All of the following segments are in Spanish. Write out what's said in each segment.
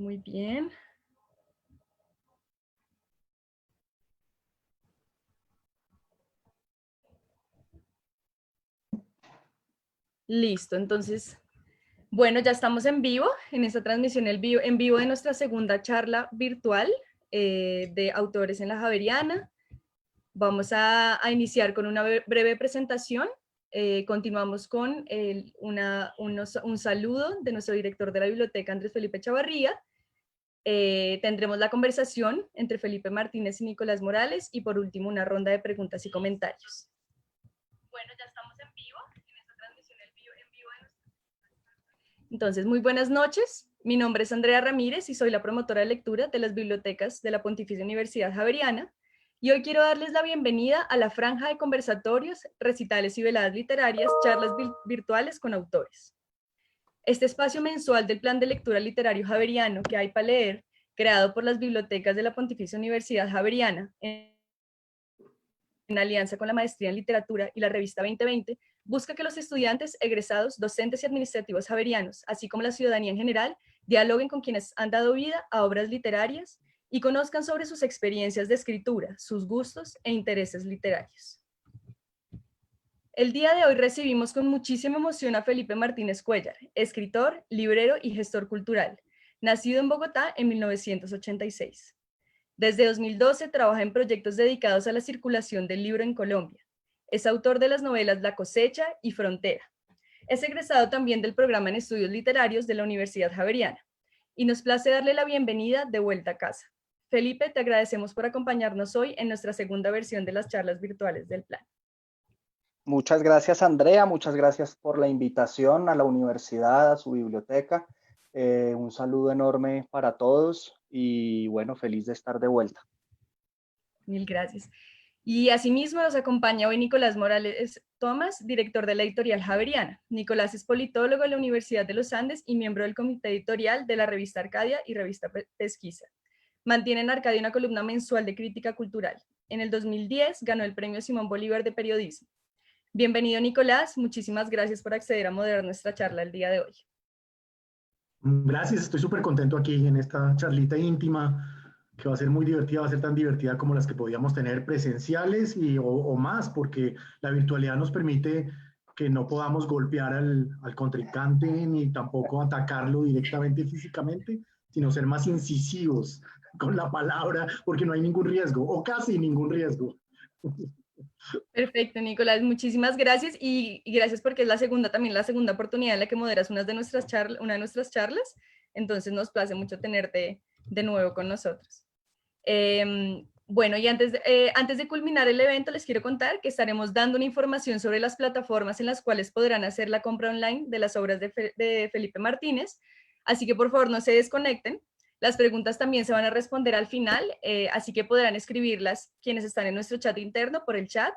Muy bien. Listo, entonces, bueno, ya estamos en vivo, en esta transmisión en vivo de nuestra segunda charla virtual de autores en la Javeriana. Vamos a iniciar con una breve presentación. Continuamos con un saludo de nuestro director de la biblioteca, Andrés Felipe Chavarría. Tendremos la conversación entre Felipe Martínez y Nicolás Morales y por último una ronda de preguntas y comentarios. Bueno, ya estamos en vivo, en esta transmisión en vivo de nuestra... Entonces, muy buenas noches. Mi nombre es Andrea Ramírez y soy la promotora de lectura de las bibliotecas de la Pontificia Universidad Javeriana. Y hoy quiero darles la bienvenida a la franja de conversatorios, recitales y veladas literarias, charlas virtuales con autores. Este espacio mensual del Plan de Lectura Literario Javeriano que hay para leer, creado por las bibliotecas de la Pontificia Universidad Javeriana, en alianza con la Maestría en Literatura y la revista 2020, busca que los estudiantes, egresados, docentes y administrativos javerianos, así como la ciudadanía en general, dialoguen con quienes han dado vida a obras literarias y conozcan sobre sus experiencias de escritura, sus gustos e intereses literarios. El día de hoy recibimos con muchísima emoción a Felipe Martínez Cuéllar, escritor, librero y gestor cultural, nacido en Bogotá en 1986. Desde 2012 trabaja en proyectos dedicados a la circulación del libro en Colombia. Es autor de las novelas La cosecha y Frontera. Es egresado también del programa en estudios literarios de la Universidad Javeriana. Y nos place darle la bienvenida de vuelta a casa. Felipe, te agradecemos por acompañarnos hoy en nuestra segunda versión de las charlas virtuales del plan. Muchas gracias, Andrea. Muchas gracias por la invitación a la universidad, a su biblioteca. Un saludo enorme para todos y bueno, feliz de estar de vuelta. Mil gracias. Y asimismo nos acompaña hoy Nicolás Morales Tomás, director de la editorial Javeriana. Nicolás es politólogo de la Universidad de los Andes y miembro del comité editorial de la revista Arcadia y revista Pesquisa. Mantiene en Arcadia una columna mensual de crítica cultural. En el 2010 ganó el premio Simón Bolívar de periodismo. Bienvenido, Nicolás. Muchísimas gracias por acceder a moderar nuestra charla el día de hoy. Gracias, estoy súper contento aquí en esta charlita íntima que va a ser muy divertida, va a ser tan divertida como las que podíamos tener presenciales o más, porque la virtualidad nos permite que no podamos golpear al contrincante ni tampoco atacarlo directamente físicamente, sino ser más incisivos con la palabra, porque no hay ningún riesgo, o casi ningún riesgo. Perfecto, Nicolás, muchísimas gracias y gracias porque es también la segunda oportunidad en la que moderas una de nuestras charlas, entonces nos place mucho tenerte de nuevo con nosotros. Bueno, y antes de culminar el evento, les quiero contar que estaremos dando una información sobre las plataformas en las cuales podrán hacer la compra online de las obras de Felipe Martínez, así que por favor no se desconecten. Las preguntas también se van a responder al final, así que podrán escribirlas quienes están en nuestro chat interno por el chat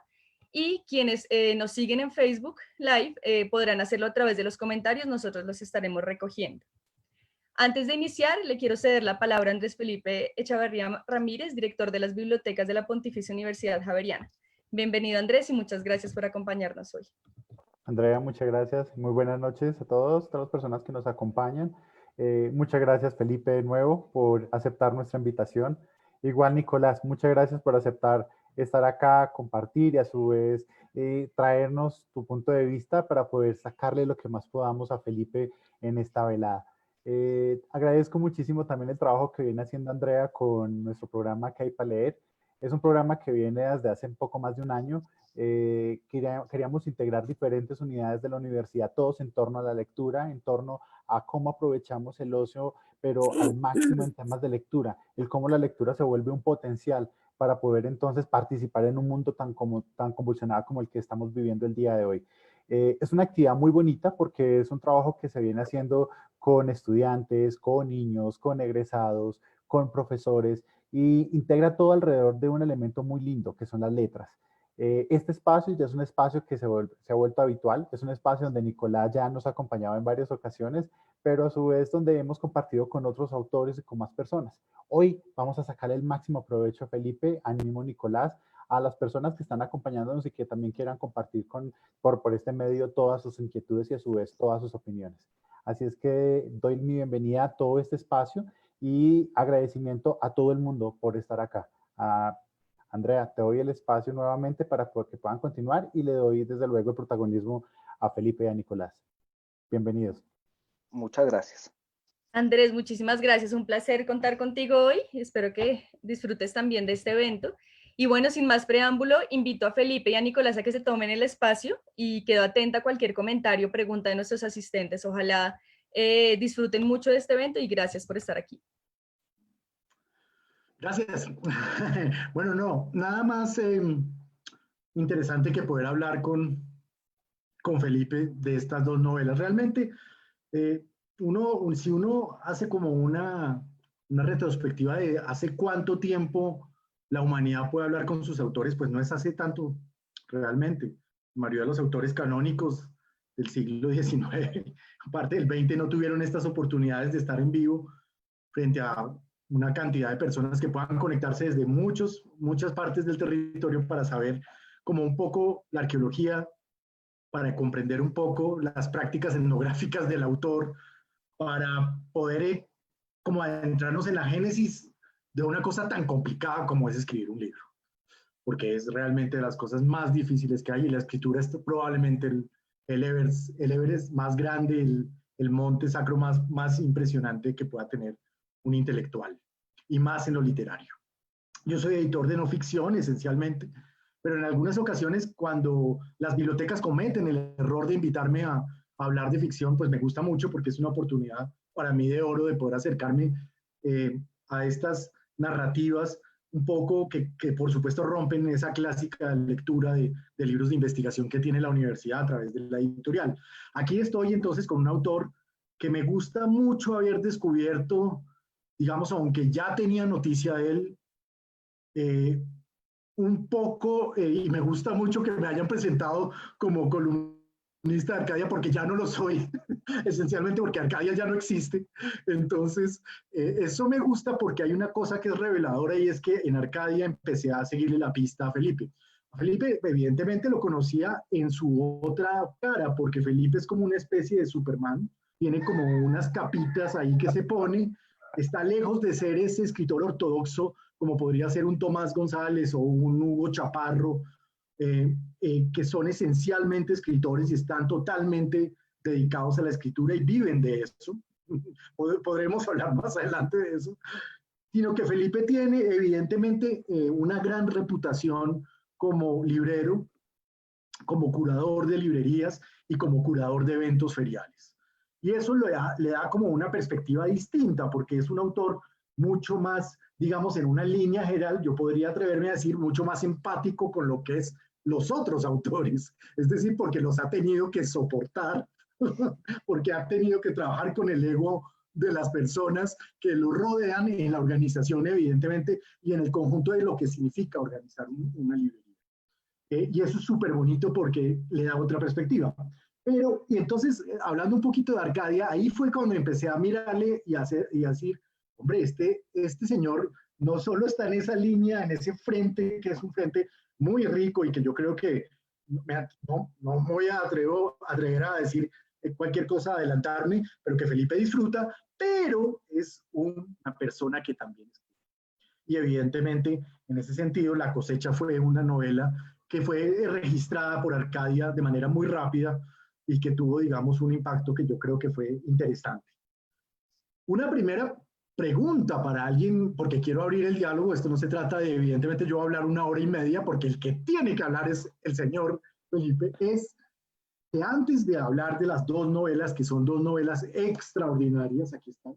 y quienes nos siguen en Facebook Live podrán hacerlo a través de los comentarios, nosotros los estaremos recogiendo. Antes de iniciar, le quiero ceder la palabra a Andrés Felipe Echavarría Ramírez, director de las bibliotecas de la Pontificia Universidad Javeriana. Bienvenido, Andrés, y muchas gracias por acompañarnos hoy. Andrea, muchas gracias. Muy buenas noches a todas las personas que nos acompañan. Muchas gracias, Felipe, de nuevo, por aceptar nuestra invitación. Igual, Nicolás, muchas gracias por aceptar estar acá, compartir y a su vez traernos tu punto de vista para poder sacarle lo que más podamos a Felipe en esta velada. Agradezco muchísimo también el trabajo que viene haciendo Andrea con nuestro programa que hay para leer. Es un programa que viene desde hace un poco más de un año. Queríamos integrar diferentes unidades de la universidad, todos en torno a la lectura, en torno a cómo aprovechamos el ocio, pero al máximo en temas de lectura, el cómo la lectura se vuelve un potencial para poder entonces participar en un mundo tan convulsionado como el que estamos viviendo el día de hoy. Es una actividad muy bonita porque es un trabajo que se viene haciendo con estudiantes, con niños, con egresados, con profesores y integra todo alrededor de un elemento muy lindo que son las letras. Este espacio ya es un espacio que se ha vuelto habitual, es un espacio donde Nicolás ya nos ha acompañado en varias ocasiones, pero a su vez donde hemos compartido con otros autores y con más personas. Hoy vamos a sacar el máximo provecho, Felipe, animo Nicolás, a las personas que están acompañándonos y que también quieran compartir por este medio todas sus inquietudes y a su vez todas sus opiniones. Así es que doy mi bienvenida a todo este espacio y agradecimiento a todo el mundo por estar acá. Andrea, te doy el espacio nuevamente para que puedan continuar y le doy desde luego el protagonismo a Felipe y a Nicolás. Bienvenidos. Muchas gracias. Andrés, muchísimas gracias. Un placer contar contigo hoy. Espero que disfrutes también de este evento. Y bueno, sin más preámbulo, invito a Felipe y a Nicolás a que se tomen el espacio y quedo atenta a cualquier comentario, pregunta de nuestros asistentes. Ojalá disfruten mucho de este evento y gracias por estar aquí. Gracias. Bueno, no, nada más interesante que poder hablar con Felipe de estas dos novelas. Realmente, si uno hace como una retrospectiva de hace cuánto tiempo la humanidad puede hablar con sus autores, pues no es hace tanto realmente. La mayoría de los autores canónicos del siglo XIX, aparte del XX, no tuvieron estas oportunidades de estar en vivo frente a una cantidad de personas que puedan conectarse desde muchas partes del territorio para saber como un poco la arqueología, para comprender un poco las prácticas etnográficas del autor, para poder como adentrarnos en la génesis de una cosa tan complicada como es escribir un libro, porque es realmente de las cosas más difíciles que hay, y la escritura es probablemente el Everest más grande, el monte sacro más impresionante que pueda tener un intelectual, y más en lo literario. Yo soy editor de no ficción, esencialmente, pero en algunas ocasiones, cuando las bibliotecas cometen el error de invitarme a hablar de ficción, pues me gusta mucho porque es una oportunidad para mí de oro de poder acercarme a estas narrativas un poco que por supuesto rompen esa clásica lectura de libros de investigación que tiene la universidad a través de la editorial. Aquí estoy entonces con un autor que me gusta mucho haber descubierto, digamos, aunque ya tenía noticia de él, un poco, y me gusta mucho que me hayan presentado como columnista de Arcadia, porque ya no lo soy, esencialmente porque Arcadia ya no existe. Entonces, eso me gusta porque hay una cosa que es reveladora, y es que en Arcadia empecé a seguirle la pista a Felipe. A Felipe, evidentemente, lo conocía en su otra cara, porque Felipe es como una especie de Superman, tiene como unas capitas ahí que se pone, está lejos de ser ese escritor ortodoxo como podría ser un Tomás González o un Hugo Chaparro, que son esencialmente escritores y están totalmente dedicados a la escritura y viven de eso. Podremos hablar más adelante de eso. Sino que Felipe tiene evidentemente una gran reputación como librero, como curador de librerías y como curador de eventos feriales. Y eso le da como una perspectiva distinta, porque es un autor mucho más, digamos, en una línea general, yo podría atreverme a decir, mucho más empático con lo que es los otros autores. Es decir, porque los ha tenido que soportar, porque ha tenido que trabajar con el ego de las personas que lo rodean en la organización, evidentemente, y en el conjunto de lo que significa organizar una librería. Y eso es súper bonito porque le da otra perspectiva. Pero, y entonces, hablando un poquito de Arcadia, ahí fue cuando empecé a mirarle y a decir, hombre, este señor no solo está en esa línea, en ese frente, que es un frente muy rico y que yo creo que no voy a atrever a decir cualquier cosa, adelantarme, pero que Felipe disfruta, pero es una persona que también es. Y evidentemente, en ese sentido, La cosecha fue una novela que fue registrada por Arcadia de manera muy rápida y que tuvo, digamos, un impacto que yo creo que fue interesante. Una primera pregunta para alguien, porque quiero abrir el diálogo, esto no se trata de, evidentemente, yo hablar 1 hora y media, porque el que tiene que hablar es el señor Felipe, es que antes de hablar de las dos novelas, que son dos novelas extraordinarias, aquí están,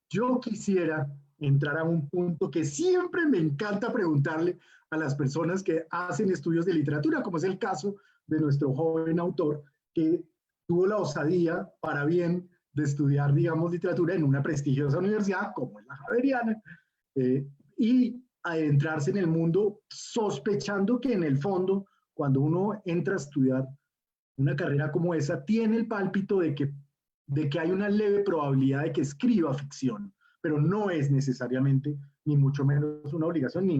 yo quisiera entrar a un punto que siempre me encanta preguntarle a las personas que hacen estudios de literatura, como es el caso de nuestro joven autor, que tuvo la osadía, para bien, de estudiar, digamos, literatura en una prestigiosa universidad, como es la Javeriana, y adentrarse en el mundo sospechando que en el fondo, cuando uno entra a estudiar una carrera como esa, tiene el pálpito de que hay una leve probabilidad de que escriba ficción, pero no es necesariamente, ni mucho menos una obligación, ni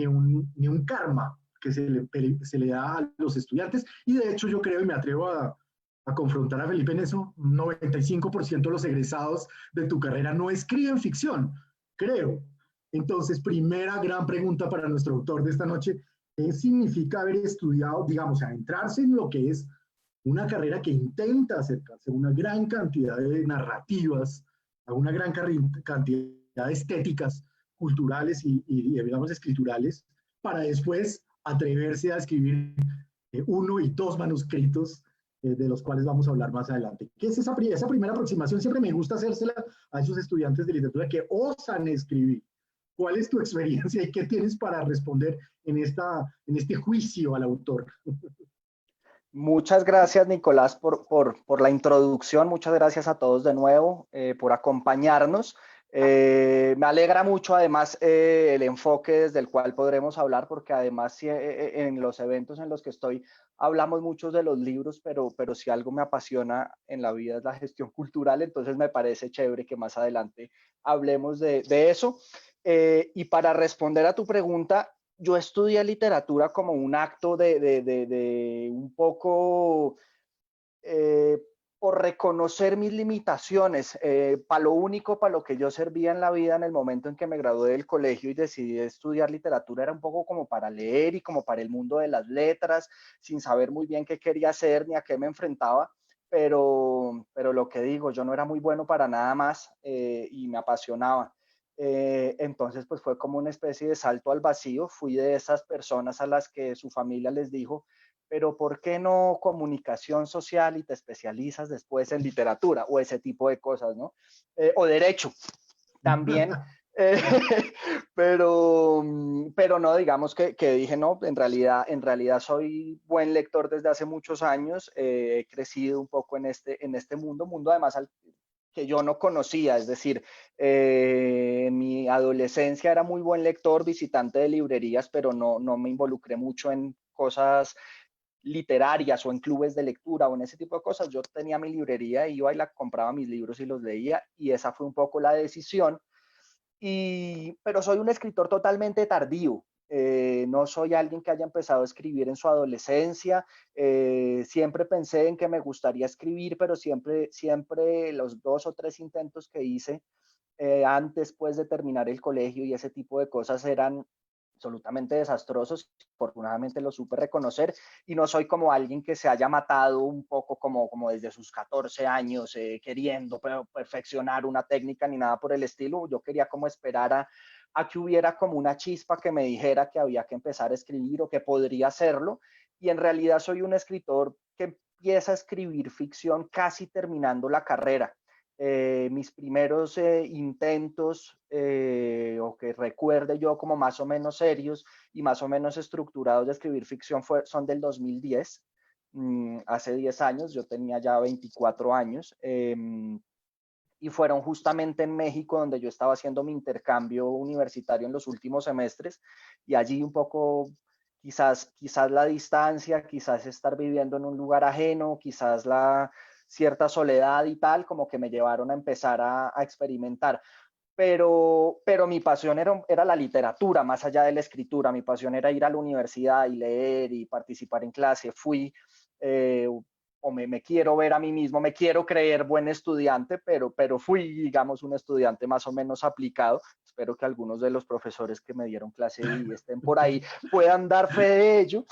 un karma que se le da a los estudiantes. Y de hecho yo creo, y me atrevo a confrontar a Felipe en eso. 95% de los egresados de tu carrera no escriben ficción, creo. Entonces, primera gran pregunta para nuestro autor de esta noche, ¿qué significa haber estudiado, digamos, adentrarse en lo que es una carrera que intenta acercarse a una gran cantidad de narrativas, a una gran cantidad de estéticas culturales digamos, escriturales, para después atreverse a escribir uno y dos manuscritos de los cuales vamos a hablar más adelante? ¿Qué es esa primera aproximación? Siempre me gusta hacérsela a esos estudiantes de literatura que osan escribir. ¿Cuál es tu experiencia y qué tienes para responder en este juicio al autor? Muchas gracias, Nicolás, por la introducción. Muchas gracias a todos de nuevo por acompañarnos. Me alegra mucho, además, el enfoque desde el cual podremos hablar, porque además en los eventos en los que estoy hablamos muchos de los libros, pero si algo me apasiona en la vida es la gestión cultural, entonces me parece chévere que más adelante hablemos de eso. Y para responder a tu pregunta, yo estudié literatura como un acto de un poco eh, por reconocer mis limitaciones. Para lo único, para lo que yo servía en la vida en el momento en que me gradué del colegio y decidí estudiar literatura, era un poco como para leer y como para el mundo de las letras, sin saber muy bien qué quería hacer ni a qué me enfrentaba. Pero lo que digo, yo no era muy bueno para nada más y me apasionaba. Entonces, pues fue como una especie de salto al vacío. Fui de esas personas a las que su familia les dijo, pero ¿por qué no comunicación social y te especializas después en literatura o ese tipo de cosas, ¿no? O derecho también. Eh, pero no, digamos que dije, no, en realidad soy buen lector desde hace muchos años, he crecido un poco en este mundo además que yo no conocía, es decir, en mi adolescencia era muy buen lector, visitante de librerías, pero no me involucré mucho en cosas literarias o en clubes de lectura o en ese tipo de cosas. Yo tenía mi librería, iba y la compraba mis libros y los leía, y esa fue un poco la decisión. Pero soy un escritor totalmente tardío. No soy alguien que haya empezado a escribir en su adolescencia. Siempre pensé en que me gustaría escribir, pero siempre los 2 o 3 intentos que hice antes pues, de terminar el colegio y ese tipo de cosas eran absolutamente desastrosos. Afortunadamente lo supe reconocer y no soy como alguien que se haya matado un poco como desde sus 14 años queriendo perfeccionar una técnica ni nada por el estilo. Yo quería como esperar a que hubiera como una chispa que me dijera que había que empezar a escribir o que podría hacerlo, y en realidad soy un escritor que empieza a escribir ficción casi terminando la carrera. Mis primeros intentos, o que recuerde yo como más o menos serios y más o menos estructurados de escribir ficción son del 2010, hace 10 años, yo tenía ya 24 años, y fueron justamente en México donde yo estaba haciendo mi intercambio universitario en los últimos semestres, y allí un poco quizás la distancia, quizás estar viviendo en un lugar ajeno, quizás la cierta soledad y tal, como que me llevaron a empezar a experimentar. Pero mi pasión era la literatura, más allá de la escritura. Mi pasión era ir a la universidad y leer y participar en clase. O me quiero ver a mí mismo, me quiero creer buen estudiante, pero fui, digamos, un estudiante más o menos aplicado. Espero que algunos de los profesores que me dieron clase y estén por ahí puedan dar fe de ello.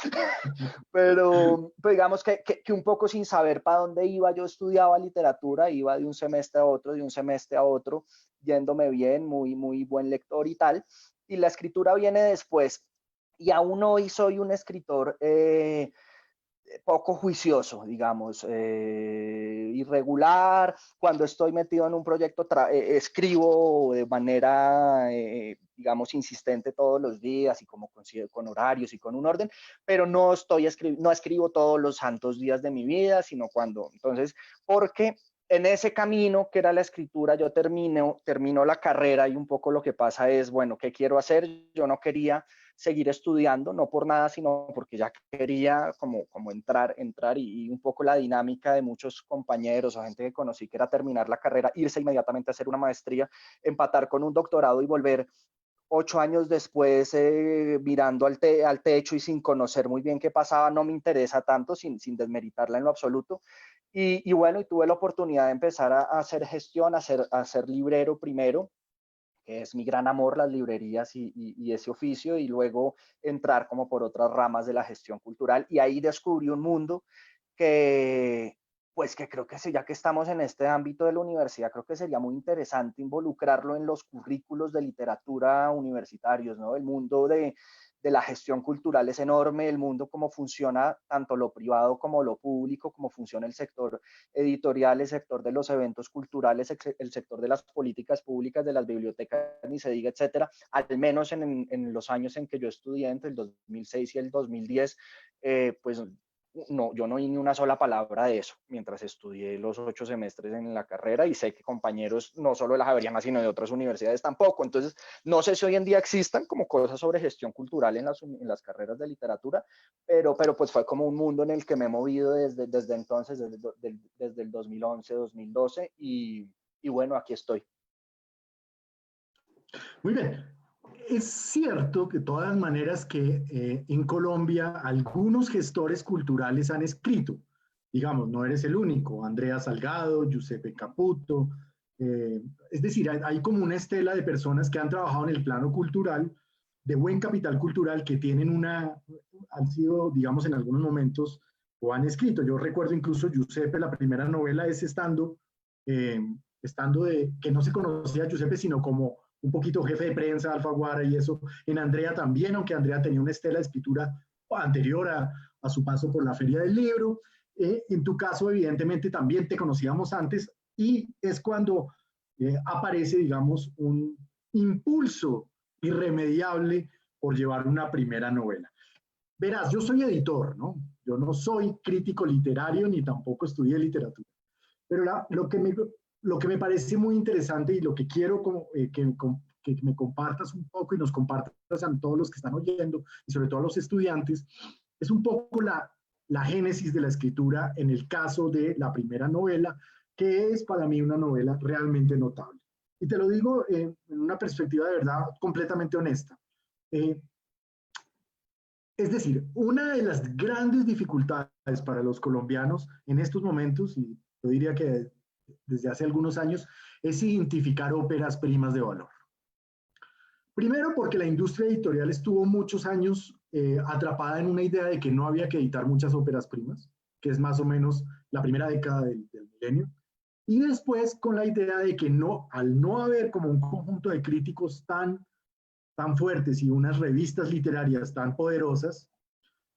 Pero digamos que un poco sin saber para dónde iba, yo estudiaba literatura, iba de un semestre a otro, de un semestre a otro, yéndome bien, muy buen lector y tal, y la escritura viene después. Y aún hoy soy un escritor poco juicioso, digamos, irregular. Cuando estoy metido en un proyecto, escribo de manera, digamos, insistente todos los días y como con horarios y con un orden, pero no escribo todos los santos días de mi vida, sino cuando, entonces, porque en ese camino que era la escritura, yo termino la carrera y un poco lo que pasa es, bueno, ¿qué quiero hacer? Yo no quería seguir estudiando, no por nada, sino porque ya quería como entrar y un poco la dinámica de muchos compañeros o gente que conocí que era terminar la carrera, irse inmediatamente a hacer una maestría, empatar con un doctorado y volver 8 años después, mirando al techo y sin conocer muy bien qué pasaba, no me interesa tanto, sin desmeritarla en lo absoluto. Y bueno, y tuve la oportunidad de empezar a hacer gestión, a ser librero primero, que es mi gran amor, las librerías y ese oficio, y luego entrar como por otras ramas de la gestión cultural. Y ahí descubrí un mundo que, pues que creo que ya que estamos en este ámbito de la universidad, creo que sería muy interesante involucrarlo en los currículos de literatura universitarios, ¿no? El mundo de la gestión cultural es enorme, el mundo cómo funciona tanto lo privado como lo público, cómo funciona el sector editorial, el sector de los eventos culturales, el sector de las políticas públicas, de las bibliotecas, ni se diga, etcétera. Al menos en los años en que yo estudié, entre el 2006 y el 2010, pues no, yo no oí ni una sola palabra de eso mientras estudié los 8 semestres en la carrera, y sé que compañeros no solo de la Javeriana sino de otras universidades tampoco. Entonces no sé si hoy en día existan como cosas sobre gestión cultural en las carreras de literatura, pero pues fue como un mundo en el que me he movido desde entonces, desde el 2011, 2012, y bueno, aquí estoy. Muy bien. Es cierto que de todas maneras que en Colombia algunos gestores culturales han escrito, digamos, no eres el único, Andrea Salgado, Giuseppe Caputo, es decir, hay como una estela de personas que han trabajado en el plano cultural, de buen capital cultural, que han sido, digamos, en algunos momentos, o han escrito. Yo recuerdo incluso Giuseppe, la primera novela es que no se conocía a Giuseppe, sino como un poquito jefe de prensa, Alfaguara y eso. En Andrea también, aunque Andrea tenía una estela de escritura anterior a su paso por la Feria del Libro. En tu caso, evidentemente, también te conocíamos antes, y es cuando aparece, digamos, un impulso irremediable por llevar una primera novela. Verás, yo soy editor, ¿no? Yo no soy crítico literario ni tampoco estudié literatura. Pero lo que me parece muy interesante, y lo que quiero que me compartas un poco y nos compartas a todos los que están oyendo y sobre todo a los estudiantes, es un poco la génesis de la escritura en el caso de la primera novela, que es para mí una novela realmente notable. Y te lo digo en una perspectiva de verdad completamente honesta. Es decir, una de las grandes dificultades para los colombianos en estos momentos, y yo diría que desde hace algunos años, es identificar óperas primas de valor. Primero, porque la industria editorial estuvo muchos años atrapada en una idea de que no había que editar muchas óperas primas, que es más o menos la primera década del milenio. Y después con la idea de que al no haber como un conjunto de críticos tan fuertes y unas revistas literarias tan poderosas,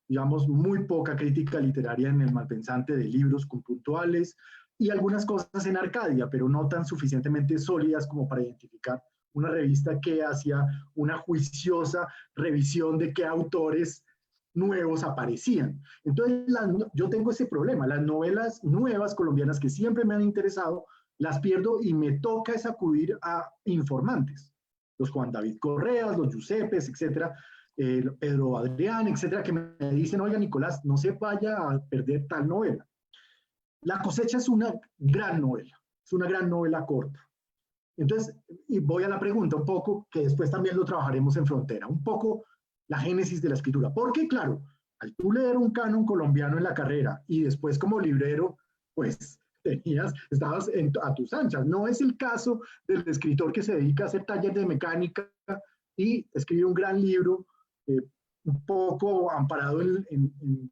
digamos, muy poca crítica literaria en el Malpensante de libros puntuales, y algunas cosas en Arcadia, pero no tan suficientemente sólidas como para identificar una revista que hacía una juiciosa revisión de qué autores nuevos aparecían. Entonces, yo tengo ese problema. Las novelas nuevas colombianas que siempre me han interesado, las pierdo y me toca es acudir a informantes. Los Juan David Correas, los Giuseppes, etcétera, Pedro Adrián, etcétera, que me dicen, oiga, Nicolás, no se vaya a perder tal novela. La cosecha es una gran novela corta. Entonces, y voy a la pregunta un poco, que después también lo trabajaremos en Frontera, un poco la génesis de la escritura. Porque, claro, al tú leer un canon colombiano en la carrera y después como librero, pues estabas a tus anchas. No es el caso del escritor que se dedica a hacer talleres de mecánica y escribe un gran libro, un poco amparado en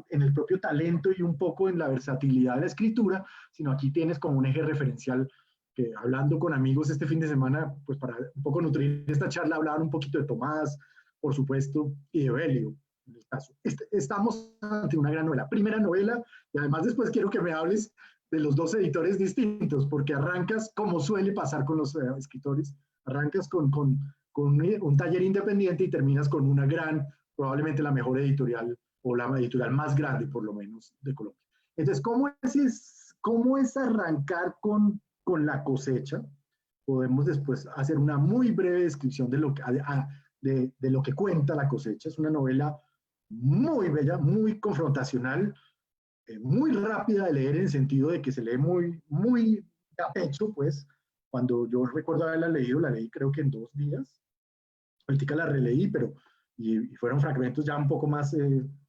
el propio talento y un poco en la versatilidad de la escritura, sino aquí tienes como un eje referencial que, hablando con amigos este fin de semana, pues para un poco nutrir esta charla, hablaban un poquito de Tomás, por supuesto, y de Belio. En el caso. Estamos ante una gran novela, primera novela, y además después quiero que me hables de los dos editores distintos, porque arrancas, como suele pasar con los escritores, arrancas con un taller independiente y terminas con una gran, probablemente la mejor editorial, o la editorial más grande, por lo menos, de Colombia. Entonces, ¿cómo es arrancar con La cosecha? Podemos después hacer una muy breve descripción de lo que cuenta La cosecha. Es una novela muy bella, muy confrontacional, muy rápida de leer en el sentido de que se lee muy a pecho, pues, Cuando yo recuerdo haberla leído, la leí creo que en 2 días. Ahorita la releí, pero y fueron fragmentos ya un poco más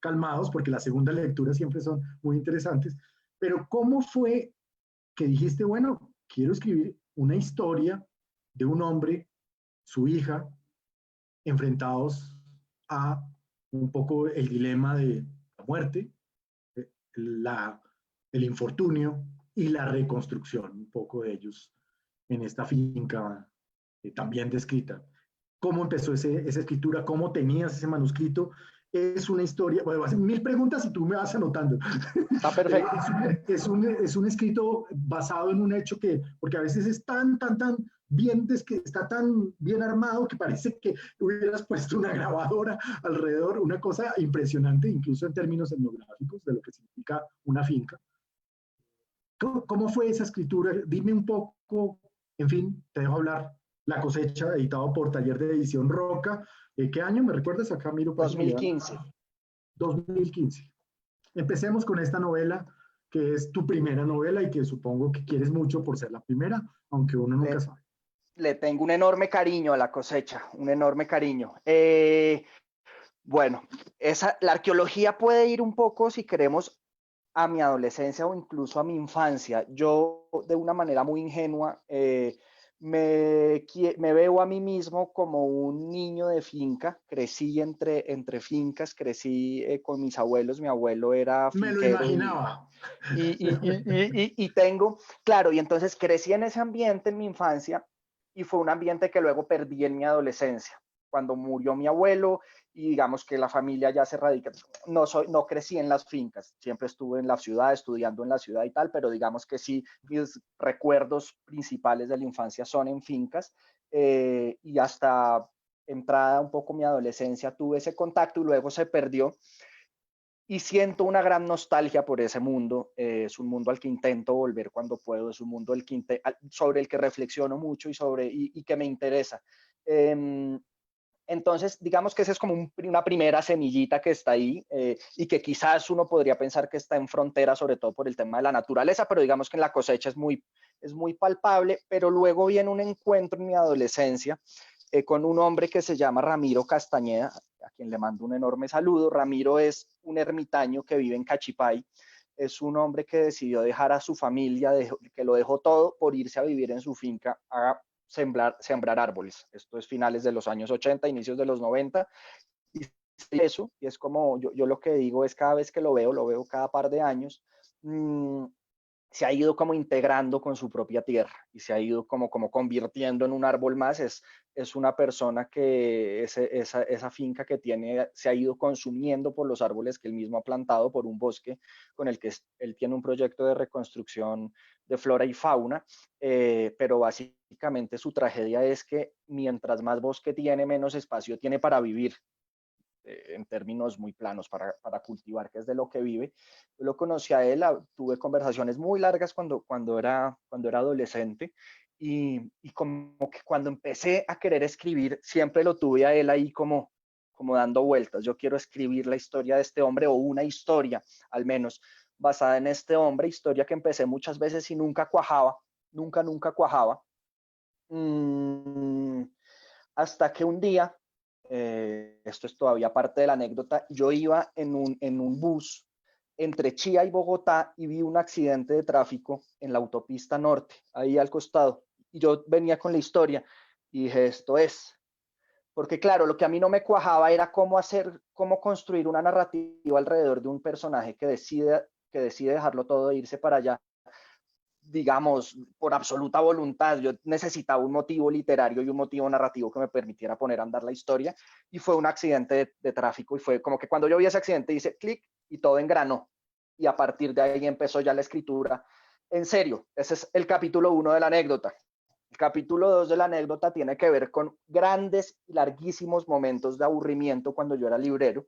calmados, porque las segundas lecturas siempre son muy interesantes. Pero ¿cómo fue que dijiste, bueno, quiero escribir una historia de un hombre, su hija, enfrentados a un poco el dilema de la muerte, la, el infortunio y la reconstrucción, un poco de ellos en esta finca también descrita? ¿Cómo empezó esa escritura? ¿Cómo tenías ese manuscrito? Es una historia, bueno, voy a hacer 1000 preguntas y tú me vas anotando. Está perfecto. Es un escrito basado en un hecho que, porque a veces es tan bien, está tan bien armado que parece que hubieras puesto una grabadora alrededor, una cosa impresionante, incluso en términos etnográficos, de lo que significa una finca. ¿Cómo fue esa escritura? Dime un poco, en fin, te dejo hablar. La cosecha, editado por Taller de Edición Roca. ¿Qué año me recuerdas? Acá miro. 2015. 2015. Empecemos con esta novela, que es tu primera novela y que supongo que quieres mucho por ser la primera, aunque uno nunca sabe. Le tengo un enorme cariño a La cosecha, un enorme cariño. Bueno, la arqueología puede ir un poco, si queremos, a mi adolescencia o incluso a mi infancia. Yo, de una manera muy ingenua, me veo a mí mismo como un niño de finca. Crecí entre fincas, crecí con mis abuelos. Mi abuelo era Me lo finquero imaginaba. y tengo, claro, y entonces crecí en ese ambiente en mi infancia y fue un ambiente que luego perdí en mi adolescencia. Cuando murió mi abuelo y digamos que la familia ya se radica, no crecí en las fincas, siempre estuve en la ciudad, estudiando en la ciudad y tal, pero digamos que sí, mis recuerdos principales de la infancia son en fincas, y hasta entrada un poco mi adolescencia tuve ese contacto y luego se perdió. Y siento una gran nostalgia por ese mundo. Es un mundo al que intento volver cuando puedo, es un mundo sobre el que reflexiono mucho y que me interesa. Entonces, digamos que esa es como una primera semillita que está ahí, y que quizás uno podría pensar que está en frontera, sobre todo por el tema de la naturaleza, pero digamos que en La cosecha es muy palpable. Pero luego viene un encuentro en mi adolescencia con un hombre que se llama Ramiro Castañeda, a quien le mando un enorme saludo. Ramiro es un ermitaño que vive en Cachipay. Es un hombre que decidió dejar a su familia, que lo dejó todo por irse a vivir en su finca a sembrar árboles. Esto es finales de los años 80, inicios de los 90. Y eso, y es como yo lo que digo es, cada vez que lo veo cada par de años, se ha ido como integrando con su propia tierra y se ha ido como convirtiendo en un árbol más. Es una persona que esa finca que tiene se ha ido consumiendo por los árboles que él mismo ha plantado, por un bosque con el que él tiene un proyecto de reconstrucción de flora y fauna, pero básicamente su tragedia es que mientras más bosque tiene, menos espacio tiene para vivir, en términos muy planos, para cultivar, que es de lo que vive. Yo lo conocí a él, tuve conversaciones muy largas cuando era adolescente, y como que cuando empecé a querer escribir, siempre lo tuve a él ahí como dando vueltas. Yo quiero escribir la historia de este hombre, o una historia al menos basada en este hombre, historia que empecé muchas veces y nunca cuajaba, nunca cuajaba. Hasta que un día, esto es todavía parte de la anécdota, yo iba en un bus entre Chía y Bogotá y vi un accidente de tráfico en la autopista norte, ahí al costado. Y yo venía con la historia y dije, esto es. Porque claro, lo que a mí no me cuajaba era cómo construir una narrativa alrededor de un personaje que decide dejarlo todo e irse para allá, digamos, por absoluta voluntad. Yo necesitaba un motivo literario y un motivo narrativo que me permitiera poner a andar la historia, y fue un accidente de tráfico, y fue como que cuando yo vi ese accidente hice clic y todo engranó, y a partir de ahí empezó ya la escritura en serio. Ese es el capítulo 1 de la anécdota. El capítulo 2 de la anécdota tiene que ver con grandes y larguísimos momentos de aburrimiento cuando yo era librero.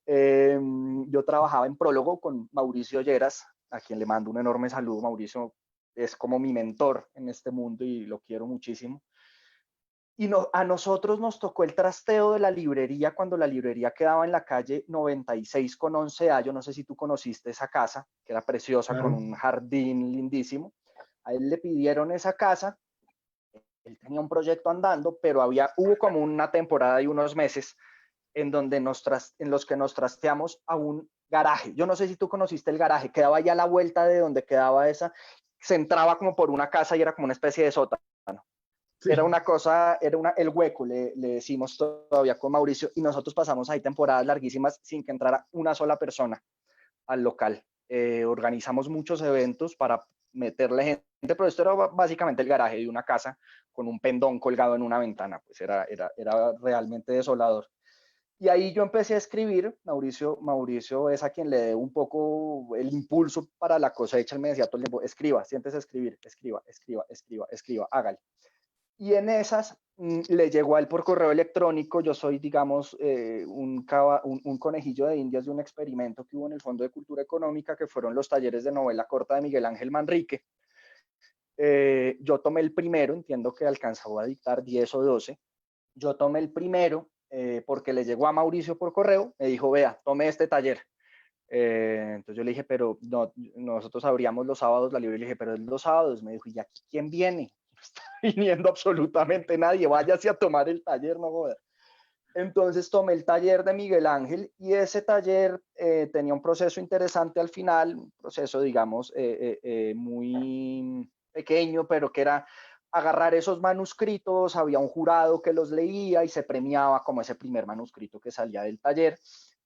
Yo trabajaba en Prólogo con Mauricio Lleras, a quien le mando un enorme saludo. Mauricio es como mi mentor en este mundo y lo quiero muchísimo. Y a nosotros nos tocó el trasteo de la librería cuando la librería quedaba en la calle 96 con 11A. Yo no sé si tú conociste esa casa, que era preciosa, claro, con un jardín lindísimo. A él le pidieron esa casa él tenía un proyecto andando, pero hubo como una temporada y unos meses en los que nos trasteamos a un garaje. Yo no sé si tú conociste el garaje, quedaba ya a la vuelta de donde quedaba esa, se entraba como por una casa y era como una especie de sótano. Sí. Era una cosa, el hueco, le decimos todavía con Mauricio, y nosotros pasamos ahí temporadas larguísimas sin que entrara una sola persona al local. Organizamos muchos eventos para meterle gente, pero esto era básicamente el garaje de una casa con un pendón colgado en una ventana, pues era realmente desolador. Y ahí yo empecé a escribir. Mauricio es a quien le debo un poco el impulso para la cosecha. Él me decía todo el tiempo, escriba, siéntese a escribir, escriba, hágale. Y en esas le llegó a él por correo electrónico. Yo soy, digamos, un conejillo de indias de un experimento que hubo en el Fondo de Cultura Económica, que fueron los talleres de novela corta de Miguel Ángel Manrique. Yo tomé el primero, entiendo que alcanzaba a dictar 10 o 12. Yo tomé el primero porque le llegó a Mauricio por correo, me dijo, vea, tome este taller. Entonces yo le dije, pero no, nosotros abríamos los sábados la librería. Le dije, pero es los sábados. Me dijo, ¿y aquí quién viene? No está viniendo absolutamente nadie, váyase a tomar el taller, no joder. Entonces tomé el taller de Miguel Ángel, y ese taller tenía un proceso interesante al final, un proceso, digamos, muy pequeño, pero que era agarrar esos manuscritos. Había un jurado que los leía y se premiaba como ese primer manuscrito que salía del taller,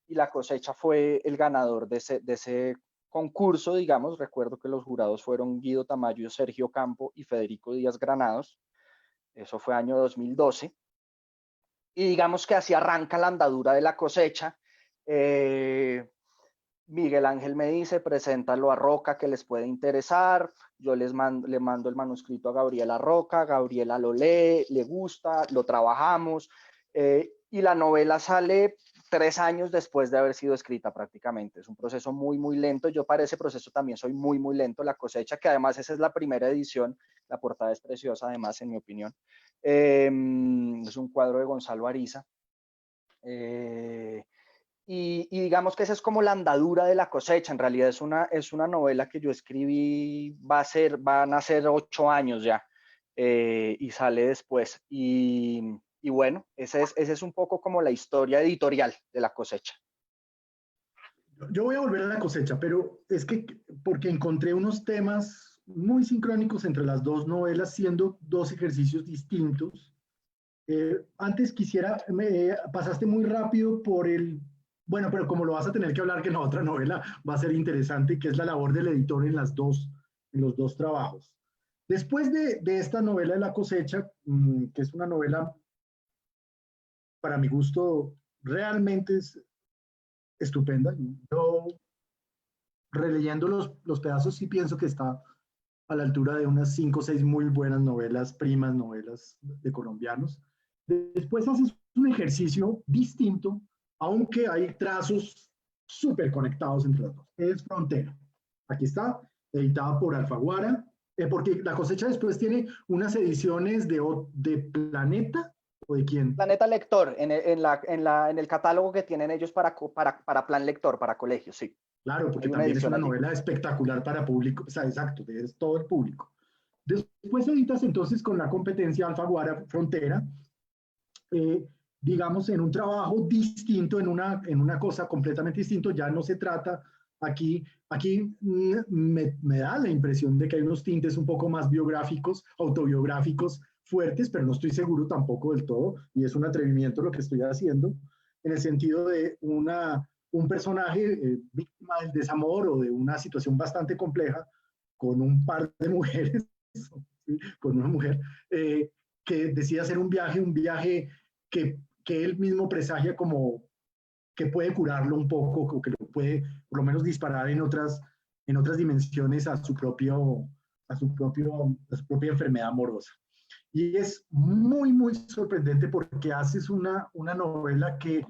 y La Cosecha fue el ganador de ese concurso, digamos. Recuerdo que los jurados fueron Guido Tamayo, Sergio Campo y Federico Díaz Granados. Eso fue año 2012. Y digamos que así arranca la andadura de La Cosecha. Miguel Ángel me dice, preséntalo a Roca, que les puede interesar. Yo le mando el manuscrito a Gabriela Roca, Gabriela lo lee, le gusta, lo trabajamos, y la novela sale 3 años después de haber sido escrita prácticamente. Es un proceso muy, muy lento. Yo para ese proceso también soy muy, muy lento. La Cosecha, que además esa es la primera edición, la portada es preciosa además, en mi opinión. Es un cuadro de Gonzalo Ariza. Y digamos que esa es como la andadura de La Cosecha. En realidad es una novela que yo escribí, van a ser 8 años ya, y sale después. Y bueno, esa es un poco como la historia editorial de La Cosecha. Yo voy a volver a La Cosecha, pero es que porque encontré unos temas muy sincrónicos entre las dos novelas, siendo dos ejercicios distintos. Antes pasaste muy rápido por bueno, pero como lo vas a tener que hablar, que en la otra novela va a ser interesante, que es la labor del editor en los dos trabajos. Después de esta novela de La Cosecha, que es una novela, para mi gusto, realmente es estupenda. Yo, releyendo los pedazos, sí pienso que está a la altura de unas 5 o 6 muy buenas novelas, primas novelas de colombianos. Después haces un ejercicio distinto, aunque hay trazos súper conectados entre las dos. Es Frontera. Aquí está, editada por Alfaguara, porque La Cosecha después tiene unas ediciones de Planeta, ¿o de quién? Planeta Lector, en el catálogo que tienen ellos para Plan Lector, para colegios, sí. Claro, porque también es una novela espectacular para público, o sea, exacto, es todo el público. Después editas entonces con la competencia Alfaguara Frontera, digamos, en un trabajo distinto, en una cosa completamente distinta. Ya no se trata, aquí me da la impresión de que hay unos tintes un poco más biográficos, autobiográficos fuertes, pero no estoy seguro tampoco del todo, y es un atrevimiento lo que estoy haciendo, en el sentido de un personaje víctima del desamor o de una situación bastante compleja con un par de mujeres, ¿sí? Con una mujer que decide hacer un viaje que él mismo presagia como que puede curarlo un poco, o que lo puede por lo menos disparar en otras dimensiones a su propia enfermedad amorosa. Y es muy, muy sorprendente porque haces una novela que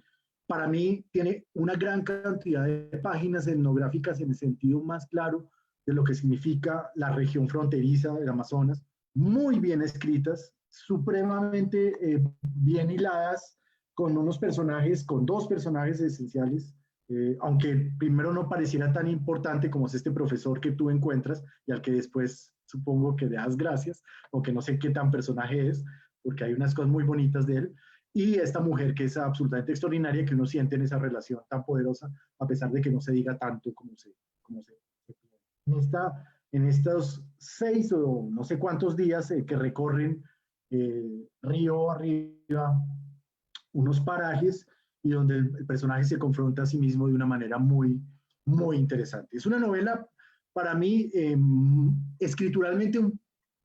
para mí tiene una gran cantidad de páginas etnográficas en el sentido más claro de lo que significa la región fronteriza del Amazonas, muy bien escritas, supremamente bien hiladas, con dos personajes esenciales, aunque primero no pareciera tan importante como es este profesor que tú encuentras y al que después supongo que le das gracias, aunque no sé qué tan personaje es, porque hay unas cosas muy bonitas de él, y esta mujer que es absolutamente extraordinaria, que uno siente en esa relación tan poderosa, a pesar de que no se diga tanto en estos 6 o no sé cuántos días que recorren río arriba unos parajes y donde el personaje se confronta a sí mismo de una manera muy, muy interesante. Es una novela para mí escrituralmente,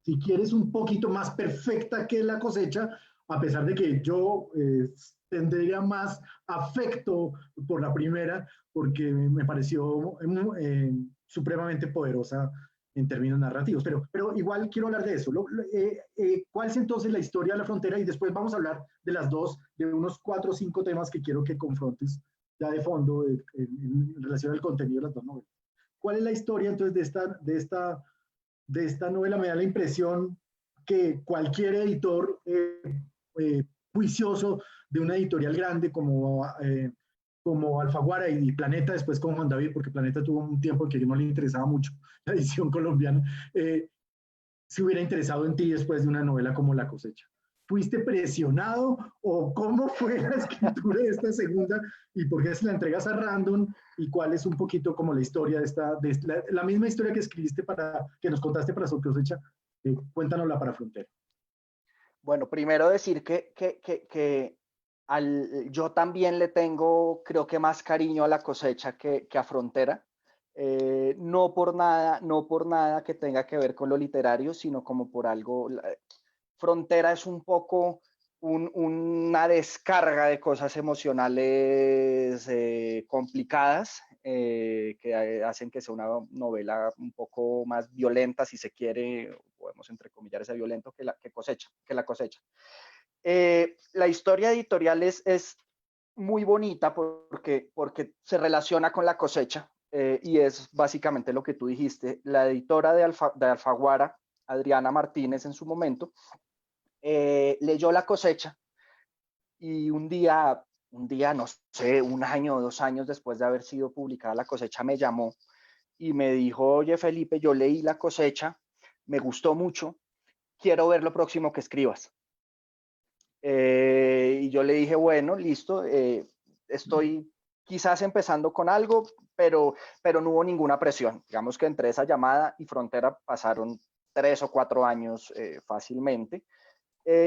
si quieres, un poquito más perfecta que La cosecha, a pesar de que yo tendría más afecto por la primera, porque me pareció supremamente poderosa en términos narrativos. Pero igual quiero hablar de eso. ¿Cuál es entonces la historia de La Frontera? Y después vamos a hablar de las dos, de unos 4 o 5 temas que quiero que confrontes ya de fondo en relación al contenido de las dos novelas. ¿Cuál es la historia entonces de esta novela? Me da la impresión que cualquier editor juicioso de una editorial grande como Alfaguara y Planeta, después con Juan David, porque Planeta tuvo un tiempo en que no le interesaba mucho la edición colombiana, se hubiera interesado en ti después de una novela como La cosecha. ¿Fuiste presionado o cómo fue la escritura de esta segunda y por qué se la entregas a Random y cuál es un poquito como la historia la misma historia que escribiste que nos contaste para Su cosecha? Cuéntanosla para Frontera. Bueno, primero decir que yo también le tengo, creo que más cariño a La cosecha que a Frontera. No por nada que tenga que ver con lo literario, sino como por algo. Frontera es un poco una descarga de cosas emocionales complicadas que hacen que sea una novela un poco más violenta, si se quiere, podemos entrecomillar ese violento, que La cosecha. La historia editorial es muy bonita porque se relaciona con La cosecha y es básicamente lo que tú dijiste. La editora de Alfaguara, Adriana Martínez, en su momento, leyó La cosecha y un día, no sé, 1 año o 2 años después de haber sido publicada La cosecha, me llamó y me dijo: oye, Felipe, yo leí La cosecha, me gustó mucho, quiero ver lo próximo que escribas. Y yo le dije: bueno, listo, estoy quizás empezando con algo, pero no hubo ninguna presión. Digamos que entre esa llamada y Frontera pasaron 3 o 4 años fácilmente.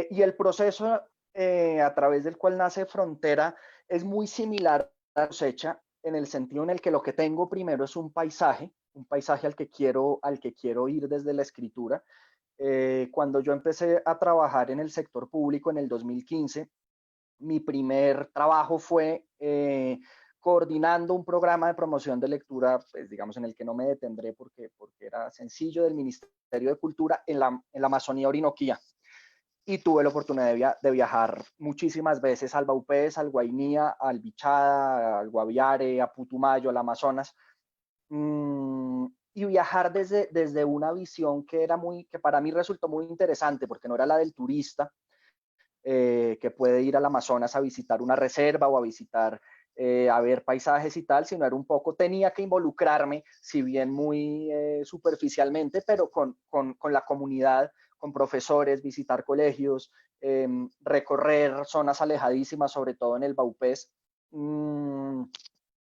Y el proceso a través del cual nace Frontera es muy similar a La cosecha, en el sentido en el que lo que tengo primero es un paisaje al que quiero ir desde la escritura. Cuando yo empecé a trabajar en el sector público en el 2015, mi primer trabajo fue coordinando un programa de promoción de lectura, pues digamos, en el que no me detendré porque era sencillo, del Ministerio de Cultura en la Amazonía orinoquía. Y tuve la oportunidad de viajar muchísimas veces al Baupés, al Guainía, al Bichada, al Guaviare, a Putumayo, al Amazonas. Y viajar desde una visión que para mí resultó muy interesante, porque no era la del turista, que puede ir al Amazonas a visitar una reserva o a visitar, a ver paisajes y tal, sino era un poco, tenía que involucrarme, si bien muy superficialmente, pero con la comunidad, con profesores, visitar colegios, recorrer zonas alejadísimas, sobre todo en el Baupés,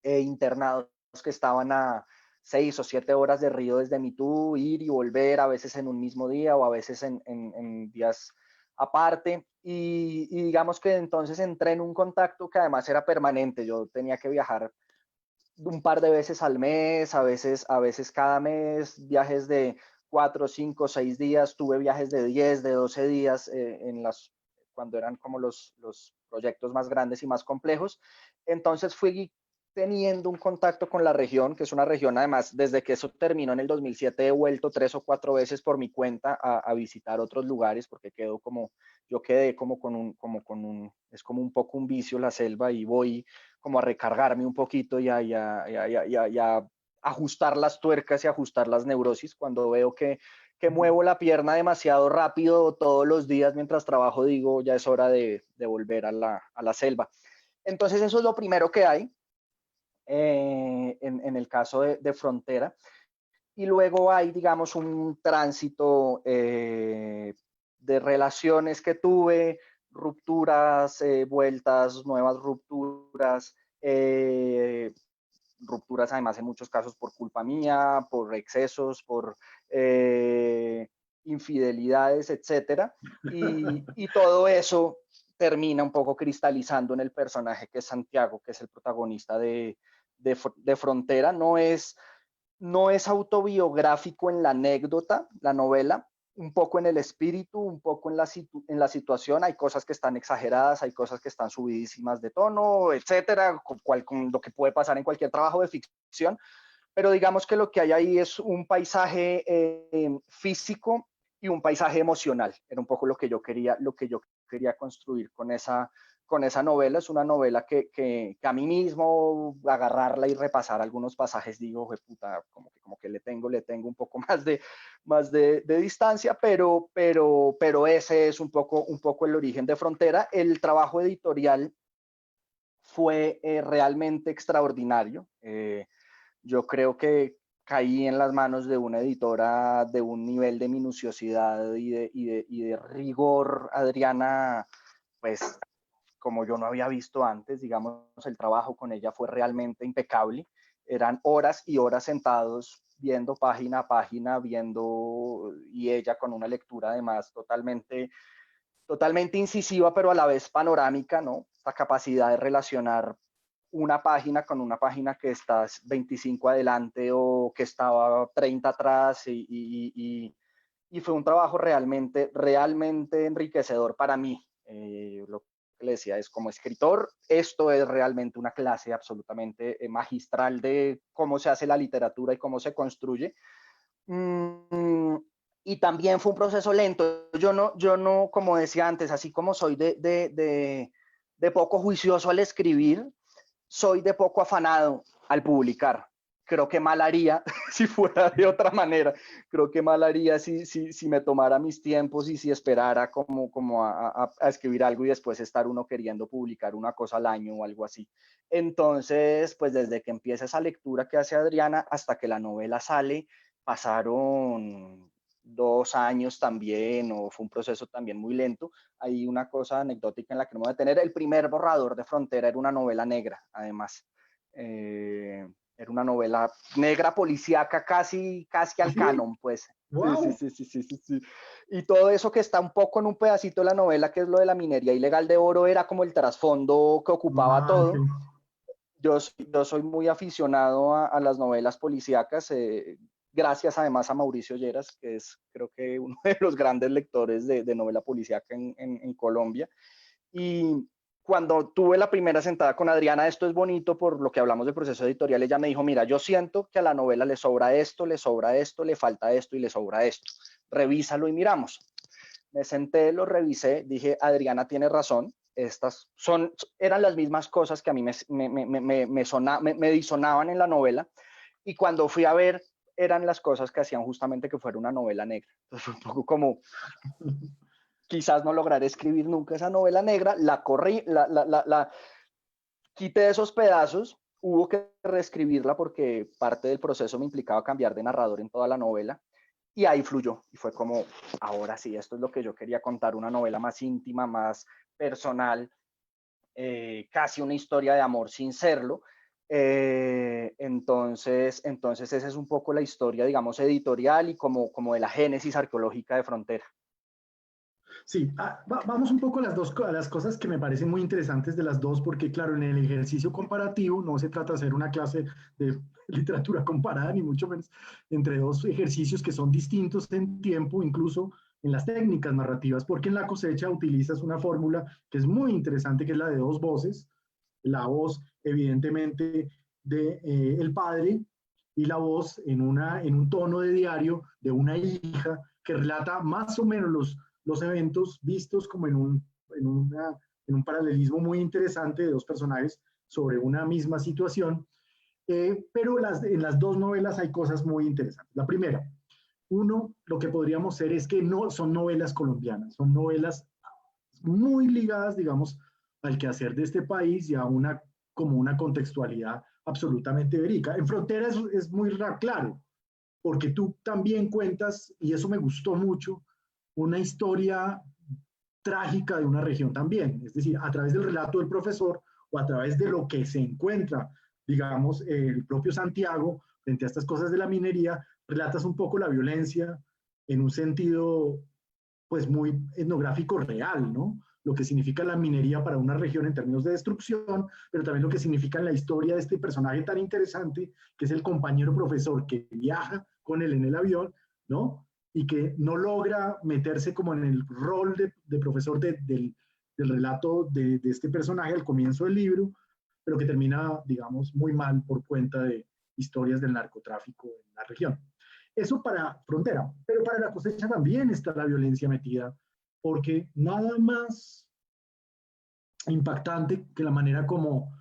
internados que estaban a 6 o 7 horas de río desde Mitú, ir y volver, a veces en un mismo día o a veces en días aparte. Y digamos que entonces entré en un contacto que además era permanente. Yo tenía que viajar un par de veces al mes, a veces cada mes, viajes de 4, 5, 6 días. Tuve viajes de 10, de 12 días cuando eran como los proyectos más grandes y más complejos. Entonces fui teniendo un contacto con la región, que es una región, además, desde que eso terminó en el 2007, he vuelto 3 o 4 veces por mi cuenta a visitar otros lugares, porque yo quedé como es como un poco un vicio la selva, y voy como a recargarme un poquito y a ajustar las tuercas y ajustar las neurosis cuando veo que muevo la pierna demasiado rápido todos los días mientras trabajo. Digo, ya es hora de volver a la selva. Entonces eso es lo primero que hay. en el caso de Frontera. Y luego hay, digamos, un tránsito de relaciones que tuve, rupturas, vueltas, nuevas rupturas, rupturas además en muchos casos por culpa mía, por excesos, por infidelidades, etcétera. Y todo eso termina un poco cristalizando en el personaje que es Santiago, que es el protagonista de Frontera. No es autobiográfico en la anécdota, la novela, un poco en el espíritu, un poco en la situación. Hay cosas que están exageradas, hay cosas que están subidísimas de tono, etcétera, con lo que puede pasar en cualquier trabajo de ficción. Pero digamos que lo que hay ahí es un paisaje físico y un paisaje emocional. Era un poco lo que yo quería construir con esa novela. Es una novela que a mí mismo agarrarla y repasar algunos pasajes digo, puta, como que le tengo un poco más de distancia, pero ese es un poco el origen de Frontera. El trabajo editorial fue realmente extraordinario. Yo creo que caí en las manos de una editora de un nivel de minuciosidad y de rigor, Adriana, pues como yo no había visto antes. Digamos, el trabajo con ella fue realmente impecable. Eran horas y horas sentados viendo página a página, y ella con una lectura además totalmente incisiva, pero a la vez panorámica, ¿no? Esta capacidad de relacionar una página con una página que estás 25 adelante o que estaba 30 atrás, y fue un trabajo realmente enriquecedor para mí. Lo que le decía es, como escritor, esto es realmente una clase absolutamente magistral de cómo se hace la literatura y cómo se construye. Y también fue un proceso lento. Yo no, como decía antes, así como soy de poco juicioso al escribir, soy de poco afanado al publicar. Creo que mal haría si fuera de otra manera. Creo que mal haría si me tomara mis tiempos y si esperara como a escribir algo y después estar uno queriendo publicar una cosa al año o algo así. Entonces, pues desde que empieza esa lectura que hace Adriana hasta que la novela sale, pasaron 2 años también, o fue un proceso también muy lento. Hay una cosa anecdótica en la que no me voy a detener. El primer borrador de Frontera era una novela negra, además. Era una novela negra policíaca, casi al ¿Sí? canon, pues. Wow. Sí. Y todo eso que está un poco en un pedacito de la novela, que es lo de la minería ilegal de oro, era como el trasfondo que ocupaba todo. Okay. Yo soy muy aficionado a las novelas policíacas, gracias además a Mauricio Lleras, que es creo que uno de los grandes lectores de novela policíaca en Colombia. Y cuando tuve la primera sentada con Adriana, esto es bonito por lo que hablamos del proceso editorial, ella me dijo, mira, yo siento que a la novela le sobra esto, le falta esto y le sobra esto. Revísalo y miramos. Me senté, lo revisé, dije, Adriana tiene razón, estas eran las mismas cosas que a mí me disonaban en la novela, y cuando fui a ver, eran las cosas que hacían justamente que fuera una novela negra. Entonces fue un poco como, quizás no lograré escribir nunca esa novela negra, la corrí, la quité esos pedazos, hubo que reescribirla porque parte del proceso me implicaba cambiar de narrador en toda la novela, y ahí fluyó, y fue como, ahora sí, esto es lo que yo quería contar, una novela más íntima, más personal, casi una historia de amor sin serlo. Entonces esa es un poco la historia, digamos, editorial y como de la génesis arqueológica de Frontera. Sí, vamos un poco a las cosas que me parecen muy interesantes de las dos, porque claro, en el ejercicio comparativo no se trata de hacer una clase de literatura comparada, ni mucho menos, entre dos ejercicios que son distintos en tiempo, incluso en las técnicas narrativas, porque en La cosecha utilizas una fórmula que es muy interesante, que es la de dos voces, la voz evidentemente de el padre y la voz en un tono de diario de una hija que relata más o menos los eventos vistos como en un paralelismo muy interesante de dos personajes sobre una misma situación. Pero en las dos novelas hay cosas muy interesantes. La primera, lo que podríamos hacer es que no son novelas colombianas, son novelas muy ligadas, digamos, al quehacer de este país y a como una contextualidad absolutamente verídica. En Frontera es muy claro, porque tú también cuentas, y eso me gustó mucho, una historia trágica de una región también, es decir, a través del relato del profesor o a través de lo que se encuentra, digamos, el propio Santiago frente a estas cosas de la minería, relatas un poco la violencia en un sentido, pues, muy etnográfico real, ¿no? Lo que significa la minería para una región en términos de destrucción, pero también lo que significa en la historia de este personaje tan interesante, que es el compañero profesor que viaja con él en el avión, ¿no? Y que no logra meterse como en el rol de profesor del relato de este personaje al comienzo del libro, pero que termina, digamos, muy mal por cuenta de historias del narcotráfico en la región. Eso para Frontera, pero para La Cosecha también está la violencia metida, porque nada más impactante que la manera como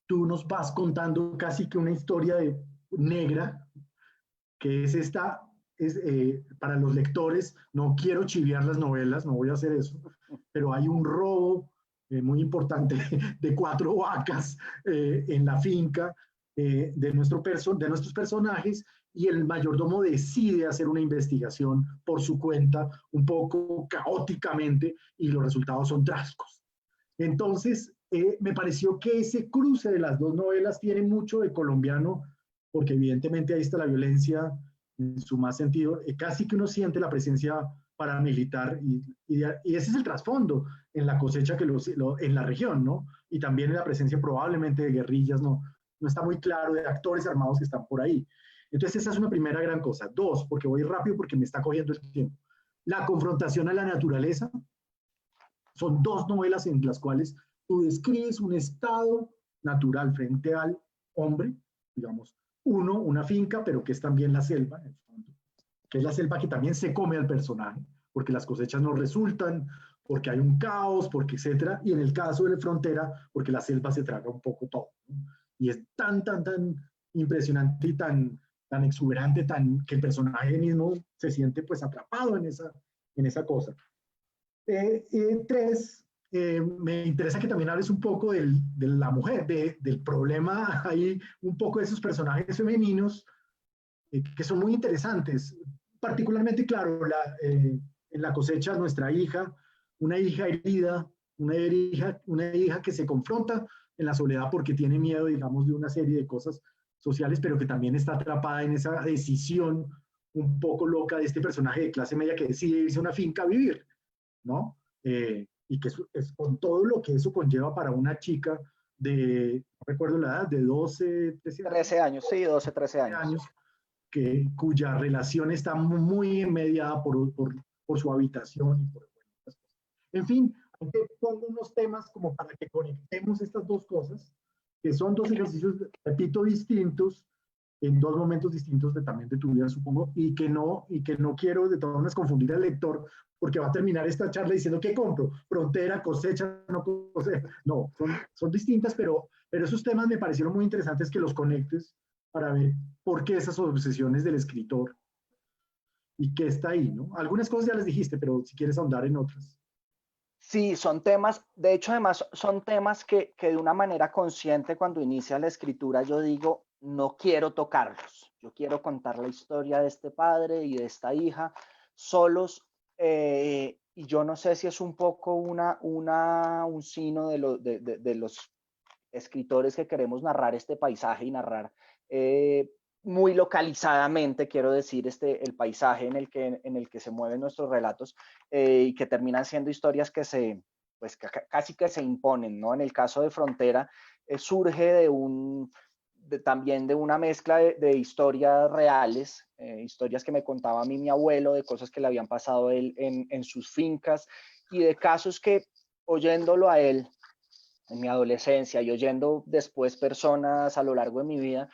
tú nos vas contando casi que una historia negra, que es esta, para los lectores, no quiero chiviar las novelas, no voy a hacer eso, pero hay un robo muy importante de 4 vacas en la finca de nuestros personajes, y el mayordomo decide hacer una investigación por su cuenta, un poco caóticamente, y los resultados son trágicos. Entonces, me pareció que ese cruce de las dos novelas tiene mucho de colombiano, porque evidentemente ahí está la violencia en su más sentido, casi que uno siente la presencia paramilitar, y ese es el trasfondo en La Cosecha en la región, ¿no? Y también en la presencia probablemente de guerrillas, no está muy claro, de actores armados que están por ahí. Entonces esa es una primera gran cosa. Dos, porque voy rápido porque me está cogiendo el tiempo. La confrontación a la naturaleza. Son dos novelas en las cuales tú describes un estado natural frente al hombre, digamos, una finca, pero que es también la selva, en el fondo, que es la selva que también se come al personaje, porque las cosechas no resultan, porque hay un caos, porque etcétera, y en el caso de la frontera, porque la selva se traga un poco todo, ¿no? Y es tan impresionante y tan exuberante, que el personaje mismo se siente pues atrapado en esa cosa. Tres, me interesa que también hables un poco de la mujer, del problema ahí, un poco de esos personajes femeninos que son muy interesantes. Particularmente, claro, en La Cosecha, nuestra hija, una hija herida, una hija que se confronta en la soledad porque tiene miedo, digamos, de una serie de cosas sociales, pero que también está atrapada en esa decisión un poco loca de este personaje de clase media que decide irse a una finca a vivir, ¿no? Y que es con todo lo que eso conlleva para una chica no recuerdo la edad, de 12, 13 años, sí, 12, 13 años, cuya relación está muy mediada por su habitación y por otras cosas. En fin, te pongo unos temas como para que conectemos estas dos cosas, que son dos ejercicios, repito, distintos, en dos momentos distintos también de tu vida, supongo, y que no quiero de todas maneras confundir al lector, porque va a terminar esta charla diciendo, ¿qué compro? Frontera, cosecha, no cosecha. No, son distintas, pero esos temas me parecieron muy interesantes que los conectes para ver por qué esas obsesiones del escritor y qué está ahí, ¿no? Algunas cosas ya les dijiste, pero si quieres ahondar en otras. Sí, son temas, de hecho además son temas que de una manera consciente cuando inicia la escritura yo digo, no quiero tocarlos, yo quiero contar la historia de este padre y de esta hija solos, y yo no sé si es un poco un sino de los escritores que queremos narrar este paisaje y narrar muy localizadamente, quiero decir, el paisaje en el que se mueven nuestros relatos, y que terminan siendo historias que casi que se imponen, ¿no? En el caso de Frontera, surge también de una mezcla de historias reales, historias que me contaba a mí mi abuelo, de cosas que le habían pasado a él en sus fincas, y de casos que, oyéndolo a él en mi adolescencia y oyendo después personas a lo largo de mi vida,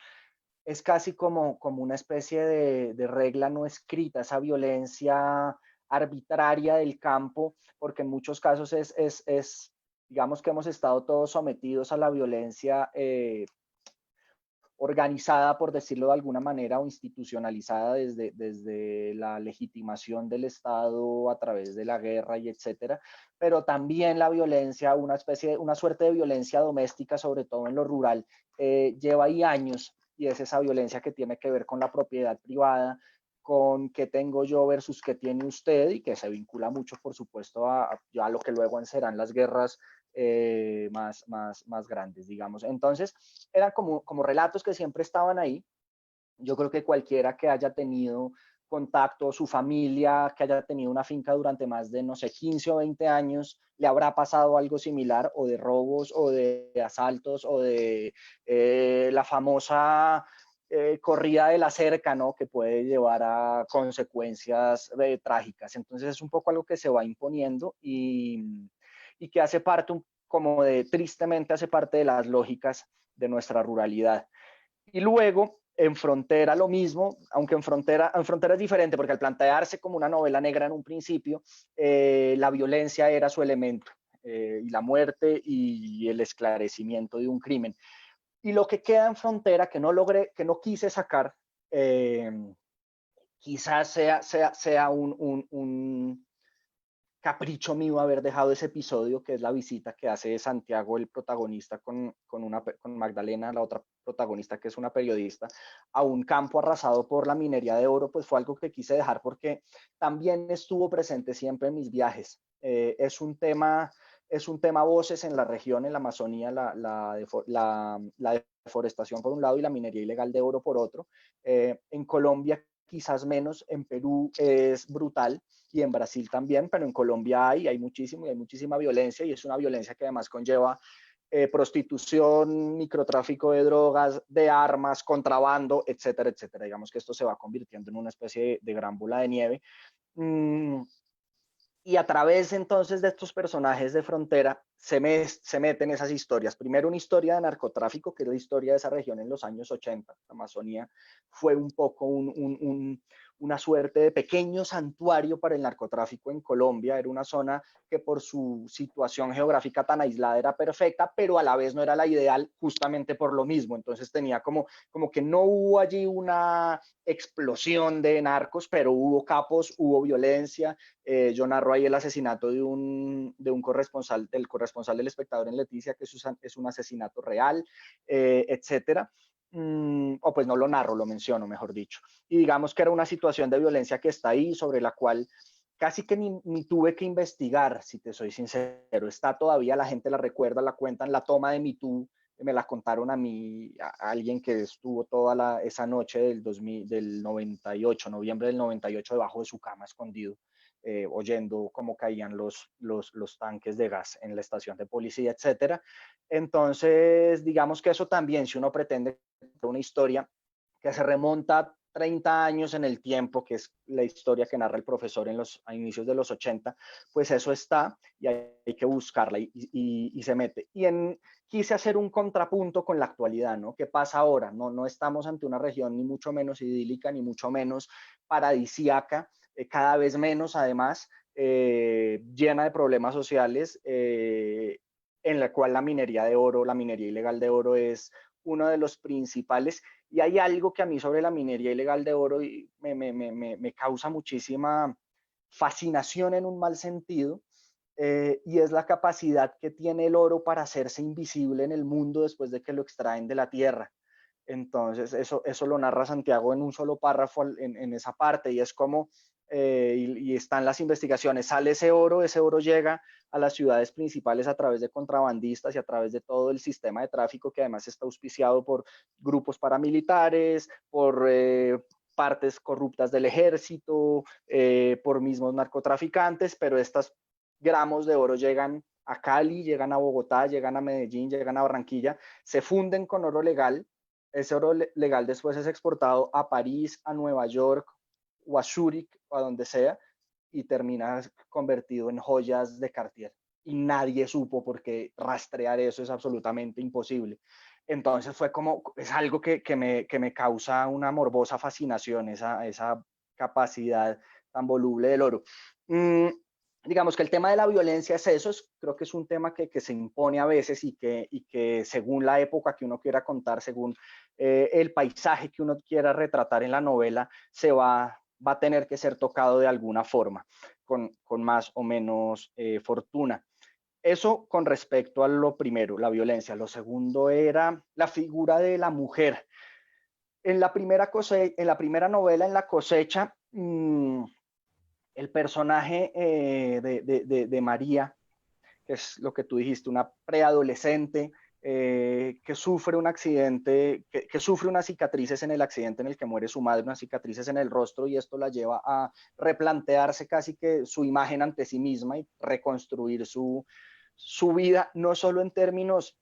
es casi como una especie de regla no escrita, esa violencia arbitraria del campo, porque en muchos casos digamos que hemos estado todos sometidos a la violencia organizada, por decirlo de alguna manera, o institucionalizada desde la legitimación del Estado a través de la guerra y etcétera, pero también la violencia, una suerte de violencia doméstica, sobre todo en lo rural, lleva ahí años, y es esa violencia que tiene que ver con la propiedad privada, con qué tengo yo versus qué tiene usted, y que se vincula mucho, por supuesto, a lo que luego serán las guerras más grandes, digamos. Entonces, eran como relatos que siempre estaban ahí. Yo creo que cualquiera que haya tenido contacto, su familia, que haya tenido una finca durante más de, no sé, 15 o 20 años, le habrá pasado algo similar, o de robos, o de asaltos, o de la famosa corrida de la cerca, ¿no? Que puede llevar a consecuencias trágicas. Entonces es un poco algo que se va imponiendo, y que hace parte, tristemente hace parte de las lógicas de nuestra ruralidad. Y luego, en Frontera lo mismo, aunque en Frontera es diferente, porque al plantearse como una novela negra en un principio, la violencia era su elemento, y la muerte y el esclarecimiento de un crimen. Y lo que queda en Frontera, que no quise sacar, quizás sea un capricho mío haber dejado ese episodio, que es la visita que hace Santiago, el protagonista, con Magdalena, la otra protagonista, que es una periodista, a un campo arrasado por la minería de oro. Pues fue algo que quise dejar porque también estuvo presente siempre en mis viajes. Es un tema voces en la región, en la Amazonía, la deforestación por un lado y la minería ilegal de oro por otro. En Colombia quizás menos, en Perú es brutal, y en Brasil también, pero en Colombia hay muchísima violencia, y es una violencia que además conlleva prostitución, microtráfico de drogas, de armas, contrabando, etcétera, etcétera. Digamos que esto se va convirtiendo en una especie de gran bola de nieve. Y a través entonces de estos personajes de Frontera se meten esas historias. Primero, una historia de narcotráfico, que es la historia de esa región en los años 80. La Amazonía fue un poco una suerte de pequeño santuario para el narcotráfico en Colombia. Era una zona que por su situación geográfica tan aislada era perfecta, pero a la vez no era la ideal, justamente por lo mismo. Entonces tenía como que no hubo allí una explosión de narcos, pero hubo capos, hubo violencia. Yo narro ahí el asesinato de un corresponsal, del corresponsal del Espectador en Leticia, que es un asesinato real, etcétera. O pues no lo narro, lo menciono, mejor dicho. Y digamos que era una situación de violencia que está ahí, sobre la cual casi que ni tuve que investigar, si te soy sincero. Está todavía, la gente la recuerda, la cuentan, la toma de MeToo, me la contaron a mí, a alguien que estuvo toda esa noche del 98, noviembre del 98, debajo de su cama, escondido, oyendo cómo caían los tanques de gas en la estación de policía, etcétera. Entonces, digamos que eso también, si uno pretende una historia que se remonta 30 años en el tiempo, que es la historia que narra el profesor a inicios de los 80, pues eso está, y hay que buscarla, y se mete. Quise hacer un contrapunto con la actualidad, ¿no? ¿Qué pasa ahora? No estamos ante una región ni mucho menos idílica, ni mucho menos paradisíaca, cada vez menos, además, llena de problemas sociales, en la cual la minería ilegal de oro es uno de los principales. Y hay algo que a mí sobre la minería ilegal de oro me causa muchísima fascinación en un mal sentido, y es la capacidad que tiene el oro para hacerse invisible en el mundo después de que lo extraen de la tierra. Entonces, eso lo narra Santiago en un solo párrafo en esa parte, y es como, y están las investigaciones, sale ese oro llega a las ciudades principales a través de contrabandistas y a través de todo el sistema de tráfico, que además está auspiciado por grupos paramilitares, por partes corruptas del ejército, por mismos narcotraficantes, pero estos gramos de oro llegan a Cali, llegan a Bogotá, llegan a Medellín, llegan a Barranquilla, se funden con oro legal. Ese oro legal después es exportado a París, a Nueva York, o a Zúrich, o a donde sea, y termina convertido en joyas de Cartier. Y nadie supo, porque rastrear eso es absolutamente imposible. Entonces es algo que me causa una morbosa fascinación, esa capacidad tan voluble del oro. digamos que el tema de la violencia es eso, creo que es un tema que se impone a veces y que según la época que uno quiera contar, según el paisaje que uno quiera retratar en la novela, va a tener que ser tocado de alguna forma, con más o menos fortuna. Eso con respecto a lo primero, la violencia. Lo segundo era la figura de la mujer. En la primera novela, en La cosecha, el personaje de María, que es lo que tú dijiste, una preadolescente que sufre un accidente, que sufre unas cicatrices en el accidente en el que muere su madre, unas cicatrices en el rostro, y esto la lleva a replantearse casi que su imagen ante sí misma y reconstruir su vida, no solo en términos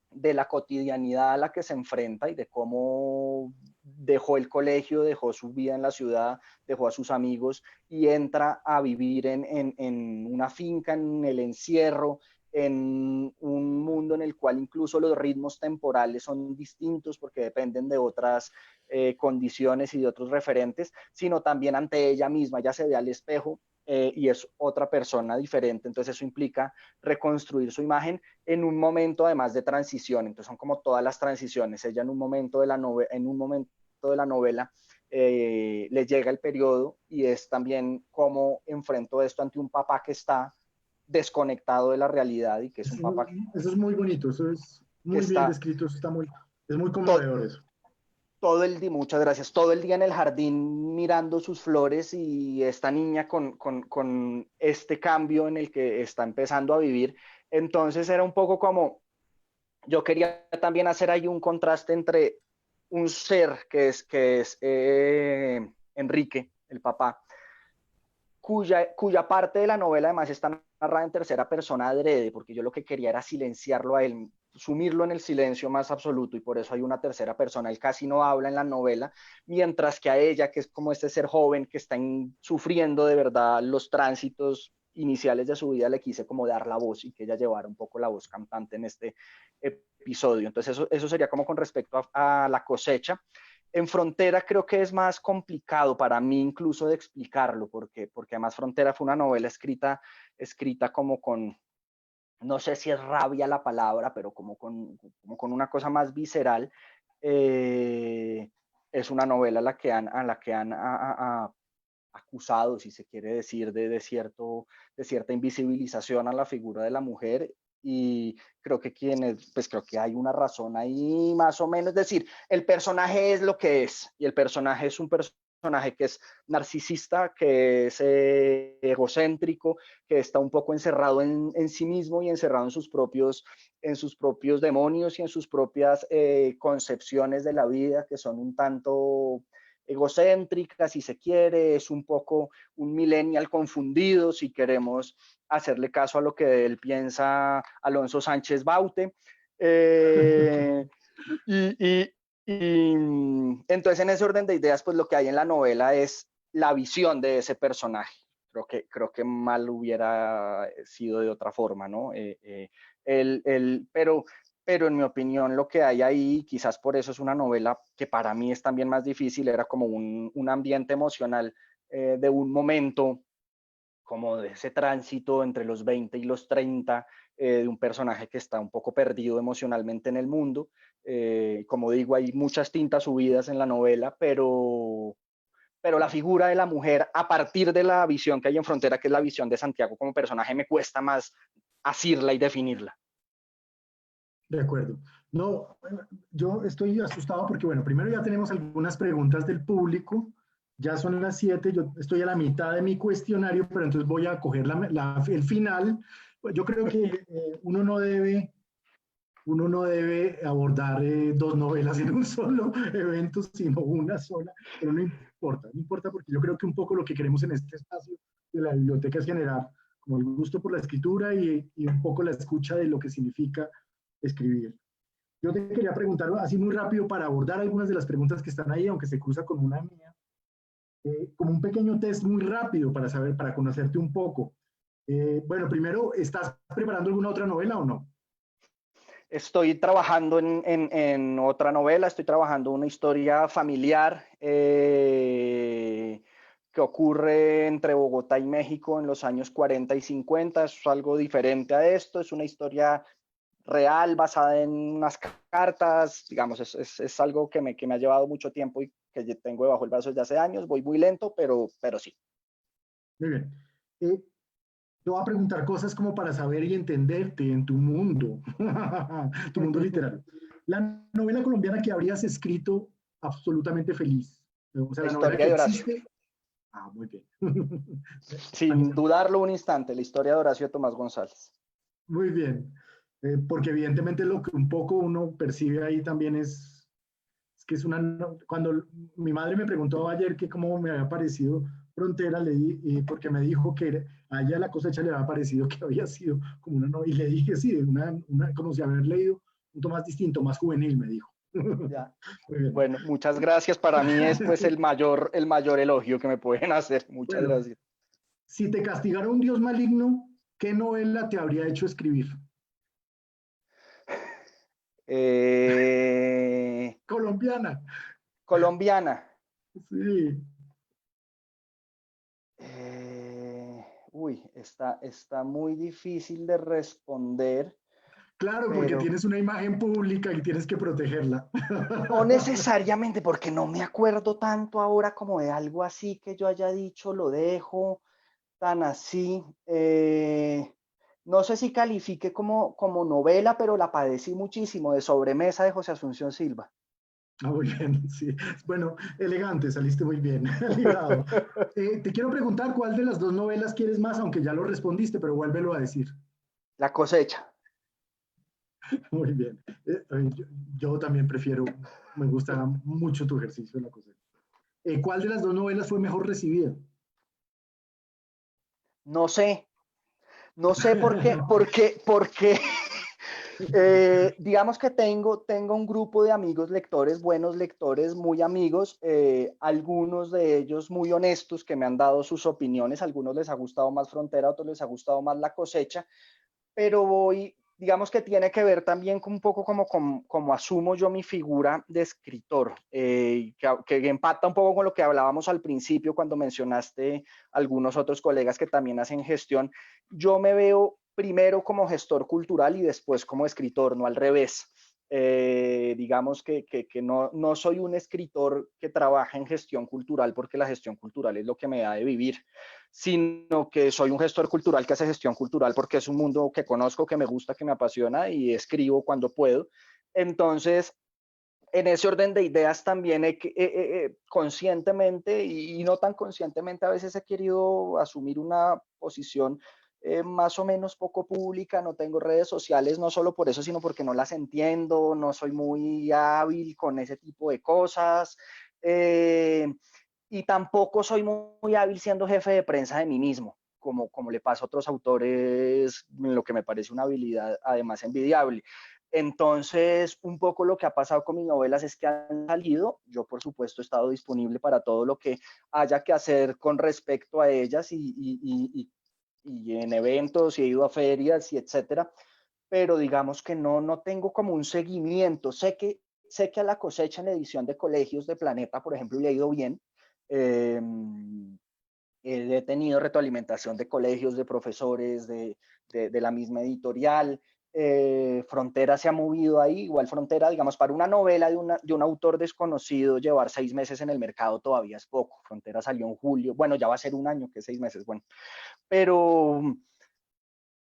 de la cotidianidad a la que se enfrenta y de cómo dejó el colegio, dejó su vida en la ciudad, dejó a sus amigos y entra a vivir en una finca, en el encierro, en un mundo en el cual incluso los ritmos temporales son distintos porque dependen de otras condiciones y de otros referentes, sino también ante ella misma. Ella se ve al espejo y es otra persona diferente, entonces eso implica reconstruir su imagen en un momento además de transición. Entonces son como todas las transiciones. Ella en un momento de la novela le llega el periodo y es también cómo enfrento esto ante un papá que está desconectado de la realidad y que es un papá Eso es muy bonito, eso es que muy bien está descrito, es muy conmovedor eso. todo el día, muchas gracias, todo el día en el jardín mirando sus flores y esta niña con este cambio en el que está empezando a vivir. Entonces era un poco como, yo quería también hacer ahí un contraste entre un ser que es Enrique, el papá, cuya parte de la novela además está narrada en tercera persona adrede, porque yo lo que quería era silenciarlo a él, sumirlo en el silencio más absoluto, y por eso hay una tercera persona. Él casi no habla en la novela, mientras que a ella, que es como este ser joven que está sufriendo de verdad los tránsitos iniciales de su vida, le quise como dar la voz y que ella llevara un poco la voz cantante en este episodio. Entonces eso sería como con respecto a La cosecha. En Frontera creo que es más complicado para mí incluso de explicarlo, porque además Frontera fue una novela escrita como con, no sé si es rabia la palabra, pero como con una cosa más visceral. Es una novela a la que han acusado, si se quiere decir, de cierta invisibilización a la figura de la mujer, y creo que pues creo que hay una razón ahí más o menos. Es decir, el personaje es lo que es, y el personaje es un personaje que es narcisista, que es egocéntrico, que está un poco encerrado en sí mismo y encerrado en sus propios demonios y en sus propias concepciones de la vida, que son un tanto egocéntrica, si se quiere. Es un poco un millennial confundido, si queremos hacerle caso a lo que él piensa Alonso Sánchez Baute. Y entonces, en ese orden de ideas, pues lo que hay en la novela es la visión de ese personaje. Creo que mal hubiera sido de otra forma, ¿no? Pero en mi opinión lo que hay ahí, quizás por eso es una novela que para mí es también más difícil, era como un ambiente emocional de un momento, como de ese tránsito entre los 20 y los 30, de un personaje que está un poco perdido emocionalmente en el mundo. Como digo, hay muchas tintas subidas en la novela, pero la figura de la mujer, a partir de la visión que hay en Frontera, que es la visión de Santiago como personaje, me cuesta más asirla y definirla. De acuerdo. No, yo estoy asustado porque, bueno, primero ya tenemos algunas preguntas del público. Ya son las 7, yo estoy a la mitad de mi cuestionario, pero entonces voy a coger el final. Yo creo que uno no debe abordar dos novelas en un solo evento, sino una sola, pero no importa porque yo creo que un poco lo que queremos en este espacio de la biblioteca es generar como el gusto por la escritura y un poco la escucha de lo que significa escribir. Yo te quería preguntar así muy rápido para abordar algunas de las preguntas que están ahí, aunque se cruza con una mía, como un pequeño test muy rápido para saber, para conocerte un poco. Bueno, primero, ¿estás preparando alguna otra novela o no? Estoy trabajando en otra novela, estoy trabajando una historia familiar, que ocurre entre Bogotá y México en los años 40 y 50. Es algo diferente a esto, es una historia real basada en unas cartas, digamos, es algo que me ha llevado mucho tiempo y que tengo debajo el brazo desde hace años. Voy muy lento, pero sí. Muy bien. Te voy a preguntar cosas como para saber y entenderte en tu mundo, tu mundo literario. La novela colombiana que habrías escrito absolutamente feliz. O sea, La la novela historia que de Horacio. existe. Ah, muy bien. Sin dudarlo un instante, la historia de Horacio Tomás González. Muy bien. Porque evidentemente lo que un poco uno percibe ahí también es que es una... Cuando mi madre me preguntó ayer que cómo me había parecido Frontera, porque me dijo que a ella La cosecha le había parecido que había sido como una novela, y le dije sí, como si haber leído un tono más distinto, más juvenil, me dijo. Ya. Muy bien. Bueno, muchas gracias. Para mí es pues el mayor elogio que me pueden hacer. Muchas Bueno, gracias. si te castigara un dios maligno, ¿qué novela te habría hecho escribir? Colombiana. Colombiana. Sí. Está muy difícil de responder, Claro, porque pero tienes una imagen pública y tienes que protegerla. no necesariamente, porque no me acuerdo tanto ahora como de algo así que yo haya dicho, lo dejo tan así. No sé si califique como novela, pero la padecí muchísimo, de Sobremesa de José Asunción Silva. Ah, muy bien, sí. Bueno, elegante, saliste muy bien, librado. Te quiero preguntar cuál de las dos novelas quieres más, aunque ya lo respondiste, pero vuélvelo a decir. La cosecha. Muy bien. Yo también prefiero, me gusta mucho tu ejercicio de la cosecha. ¿Cuál de las dos novelas fue mejor recibida? No sé, no sé por qué. Digamos que tengo un grupo de amigos lectores, buenos lectores, muy amigos, algunos de ellos muy honestos que me han dado sus opiniones. Algunos les ha gustado más Frontera, otros les ha gustado más La cosecha, pero digamos que tiene que ver también con un poco como asumo yo mi figura de escritor, que empata un poco con lo que hablábamos al principio cuando mencionaste algunos otros colegas que también hacen gestión. Yo me veo primero como gestor cultural y después como escritor, no al revés. Digamos que no soy un escritor que trabaja en gestión cultural porque la gestión cultural es lo que me da de vivir, sino que soy un gestor cultural que hace gestión cultural porque es un mundo que conozco, que me gusta, que me apasiona y escribo cuando puedo. Entonces, en ese orden de ideas también conscientemente y no tan conscientemente a veces he querido asumir una posición más o menos poco pública. No tengo redes sociales, no solo por eso, sino porque no las entiendo, no soy muy hábil con ese tipo de cosas. Y tampoco soy muy hábil siendo jefe de prensa de mí mismo, como le pasa a otros autores, lo que me parece una habilidad además envidiable. Entonces, un poco lo que ha pasado con mis novelas es que han salido. Yo, por supuesto, he estado disponible para todo lo que haya que hacer con respecto a ellas y en eventos y he ido a ferias y etcétera. Pero digamos que no tengo como un seguimiento. Sé que a La cosecha en la edición de colegios de Planeta, por ejemplo, le ha ido bien. Eh, He tenido retroalimentación de colegios, de profesores, de la misma editorial. Frontera se ha movido ahí, igual Frontera, digamos, para una novela de un autor desconocido, llevar 6 meses en el mercado todavía es poco. Frontera salió en julio, bueno, ya va a ser un año, que 6 meses, bueno, pero,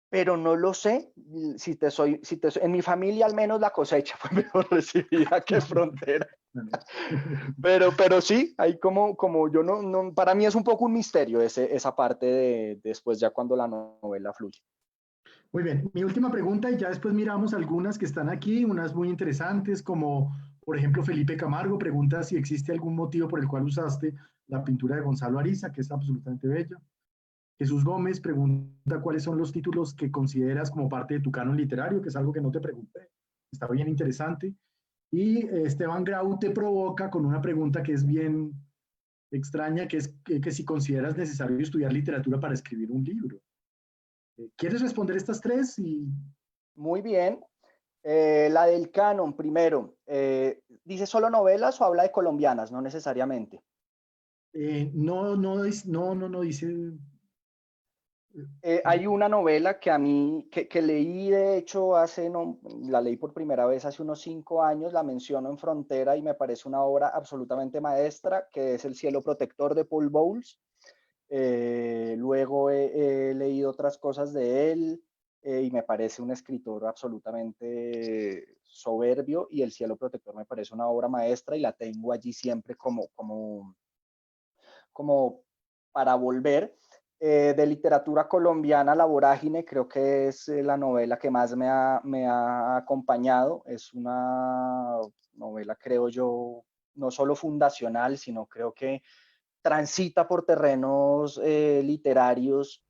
pero no lo sé, en mi familia al menos La cosecha fue mejor recibida que Frontera. Pero sí, hay como yo no, para mí es un poco un misterio esa parte de después ya cuando la novela fluye. Muy bien, mi última pregunta y ya después miramos algunas que están aquí, unas muy interesantes como por ejemplo Felipe Camargo pregunta si existe algún motivo por el cual usaste la pintura de Gonzalo Ariza, que es absolutamente bella. Jesús Gómez pregunta cuáles son los títulos que consideras como parte de tu canon literario, que es algo que no te pregunté, está bien interesante. Y Esteban Grau te provoca con una pregunta que es bien extraña, que es que si consideras necesario estudiar literatura para escribir un libro. ¿Quieres responder estas tres? Muy bien. La del canon, primero. ¿Dice solo novelas o habla de colombianas? No necesariamente. No dice. Hay una novela que a mí, que leí de hecho la leí por primera vez hace unos 5 años, la menciono en Frontera y me parece una obra absolutamente maestra, que es El cielo protector de Paul Bowles. Luego he leído otras cosas de él y me parece un escritor absolutamente soberbio, y El cielo protector me parece una obra maestra y la tengo allí siempre como para volver. De literatura colombiana, La Vorágine, creo que es la novela que más me ha acompañado. Es una novela, creo yo, no solo fundacional, sino creo que transita por terrenos literarios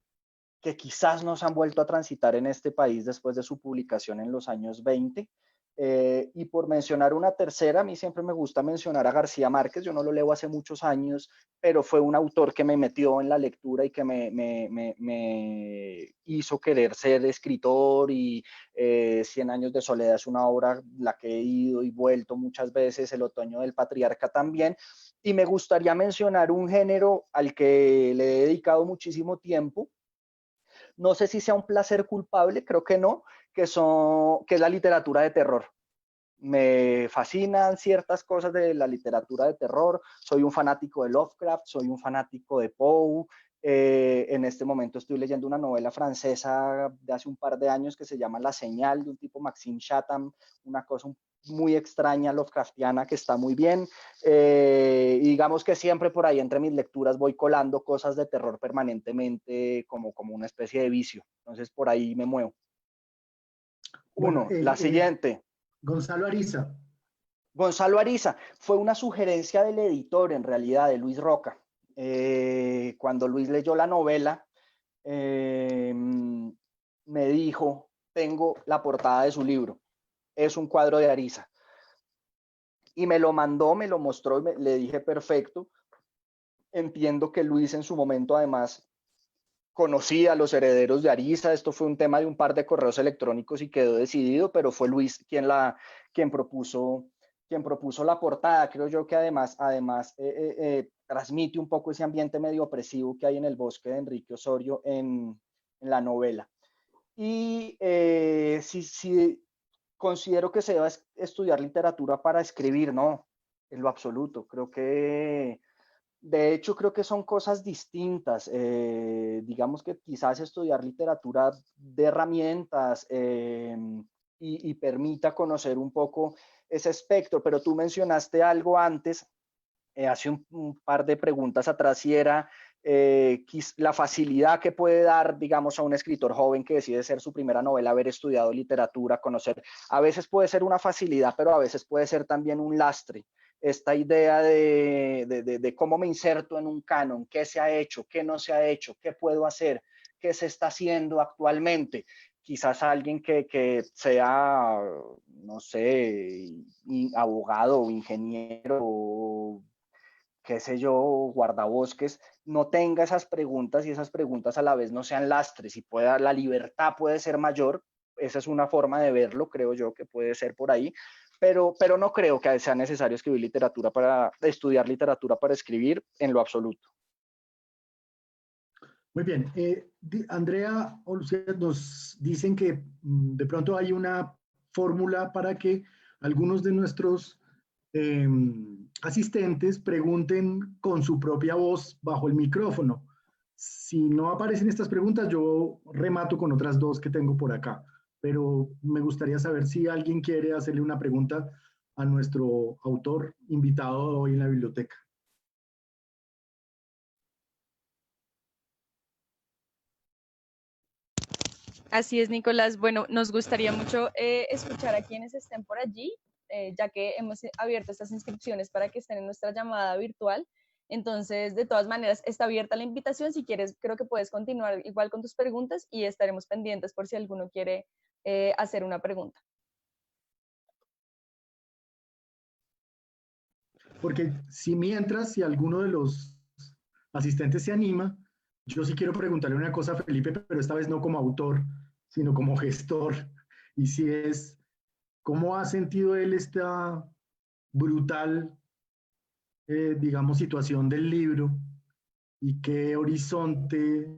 que quizás no se han vuelto a transitar en este país después de su publicación en los años 20. Y por mencionar una tercera, a mí siempre me gusta mencionar a García Márquez. Yo no lo leo hace muchos años, pero fue un autor que me metió en la lectura y que me hizo querer ser escritor. Y Cien años de soledad es una obra la que he ido y vuelto muchas veces, El otoño del patriarca también. Y me gustaría mencionar un género al que le he dedicado muchísimo tiempo. No sé si sea un placer culpable, creo que no, que es la literatura de terror. Me fascinan ciertas cosas de la literatura de terror. Soy un fanático de Lovecraft, soy un fanático de Poe. En este momento estoy leyendo una novela francesa de hace un par de años que se llama La Señal, de un tipo Maxime Chatham, una cosa muy extraña Lovecraftiana que está muy bien. Y digamos que siempre por ahí entre mis lecturas voy colando cosas de terror permanentemente, como una especie de vicio. Entonces por ahí me muevo. Bueno, La siguiente. Gonzalo Ariza. Gonzalo Ariza fue una sugerencia del editor, en realidad, de Luis Roca. Cuando Luis leyó la novela, me dijo: tengo la portada de su libro, es un cuadro de Ariza. Y me lo mandó, me lo mostró, le dije: perfecto. Entiendo que Luis en su momento además conocía a los herederos de Ariza. Esto fue un tema de un par de correos electrónicos y quedó decidido, pero fue Luis quien propuso la portada. Creo yo que además transmite un poco ese ambiente medio opresivo que hay en el bosque de Enrique Osorio en la novela. Y si considero que se debe estudiar literatura para escribir, no, en lo absoluto. De hecho, creo que son cosas distintas. Digamos que quizás estudiar literatura de herramientas y permita conocer un poco ese espectro, pero tú mencionaste algo antes, hace un par de preguntas atrás, y era la facilidad que puede dar, digamos, a un escritor joven que decide ser su primera novela, haber estudiado literatura, conocer. A veces puede ser una facilidad, pero a veces puede ser también un lastre. Esta idea de cómo me inserto en un canon, qué se ha hecho, qué no se ha hecho, qué puedo hacer, qué se está haciendo actualmente. Quizás alguien que sea, no sé, abogado o ingeniero o qué sé yo, guardabosques, no tenga esas preguntas, y esas preguntas a la vez no sean lastres, y la libertad puede ser mayor. Esa es una forma de verlo, creo yo, que puede ser por ahí, pero no creo que sea necesario estudiar literatura para escribir en lo absoluto. Muy bien. Andrea o Lucía nos dicen que de pronto hay una fórmula para que algunos de nuestros asistentes pregunten con su propia voz bajo el micrófono. Si no aparecen estas preguntas, yo remato con otras dos que tengo por acá. Pero me gustaría saber si alguien quiere hacerle una pregunta a nuestro autor invitado hoy en la biblioteca. Así es, Nicolás. Bueno, nos gustaría mucho escuchar a quienes estén por allí, ya que hemos abierto estas inscripciones para que estén en nuestra llamada virtual. Entonces, de todas maneras, está abierta la invitación. Si quieres, creo que puedes continuar igual con tus preguntas y estaremos pendientes por si alguno quiere hacer una pregunta. Porque si alguno de los asistentes se anima, yo sí quiero preguntarle una cosa a Felipe, pero esta vez no como autor, sino como gestor. Y si es, ¿cómo ha sentido él esta brutal digamos, situación del libro y qué horizonte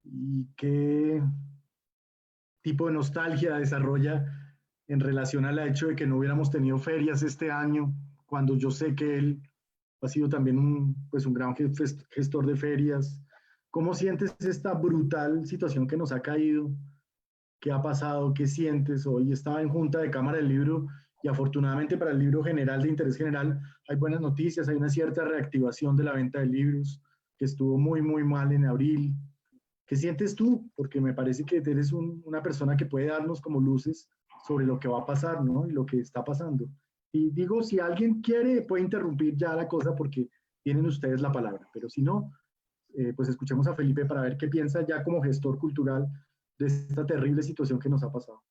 y qué tipo de nostalgia desarrolla en relación al hecho de que no hubiéramos tenido ferias este año, cuando yo sé que él ha sido también pues un gran gestor de ferias. ¿Cómo sientes esta brutal situación que nos ha caído? ¿Qué ha pasado? ¿Qué sientes? Hoy estaba en junta de Cámara del Libro y afortunadamente para el libro general de interés general hay buenas noticias, hay una cierta reactivación de la venta de libros que estuvo muy, muy mal en abril. ¿Qué sientes tú? Porque me parece que eres una persona que puede darnos como luces sobre lo que va a pasar, ¿no? Y lo que está pasando. Y digo, si alguien quiere, puede interrumpir ya la cosa porque tienen ustedes la palabra, pero si no, pues escuchemos a Felipe para ver qué piensa ya como gestor cultural de esta terrible situación que nos ha pasado.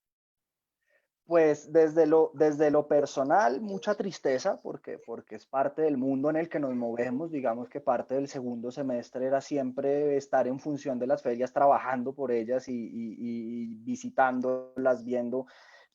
Pues desde lo personal, mucha tristeza, porque es parte del mundo en el que nos movemos. Digamos que parte del segundo semestre era siempre estar en función de las ferias, trabajando por ellas y visitándolas, viendo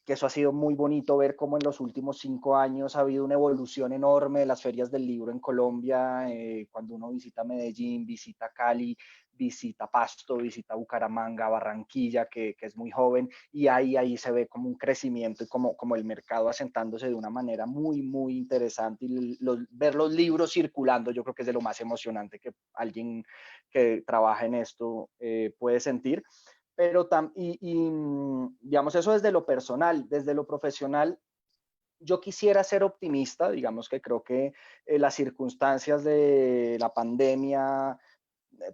que eso ha sido muy bonito ver cómo en los últimos 5 años ha habido una evolución enorme de las ferias del libro en Colombia. Cuando uno visita Medellín, visita Cali, visita Pasto, visita Bucaramanga, Barranquilla, que es muy joven, y ahí se ve como un crecimiento y como el mercado asentándose de una manera muy, muy interesante. Y ver los libros circulando, yo creo que es de lo más emocionante que alguien que trabaja en esto puede sentir. Pero digamos, eso desde lo personal. Desde lo profesional, yo quisiera ser optimista. Digamos que creo que las circunstancias de la pandemia,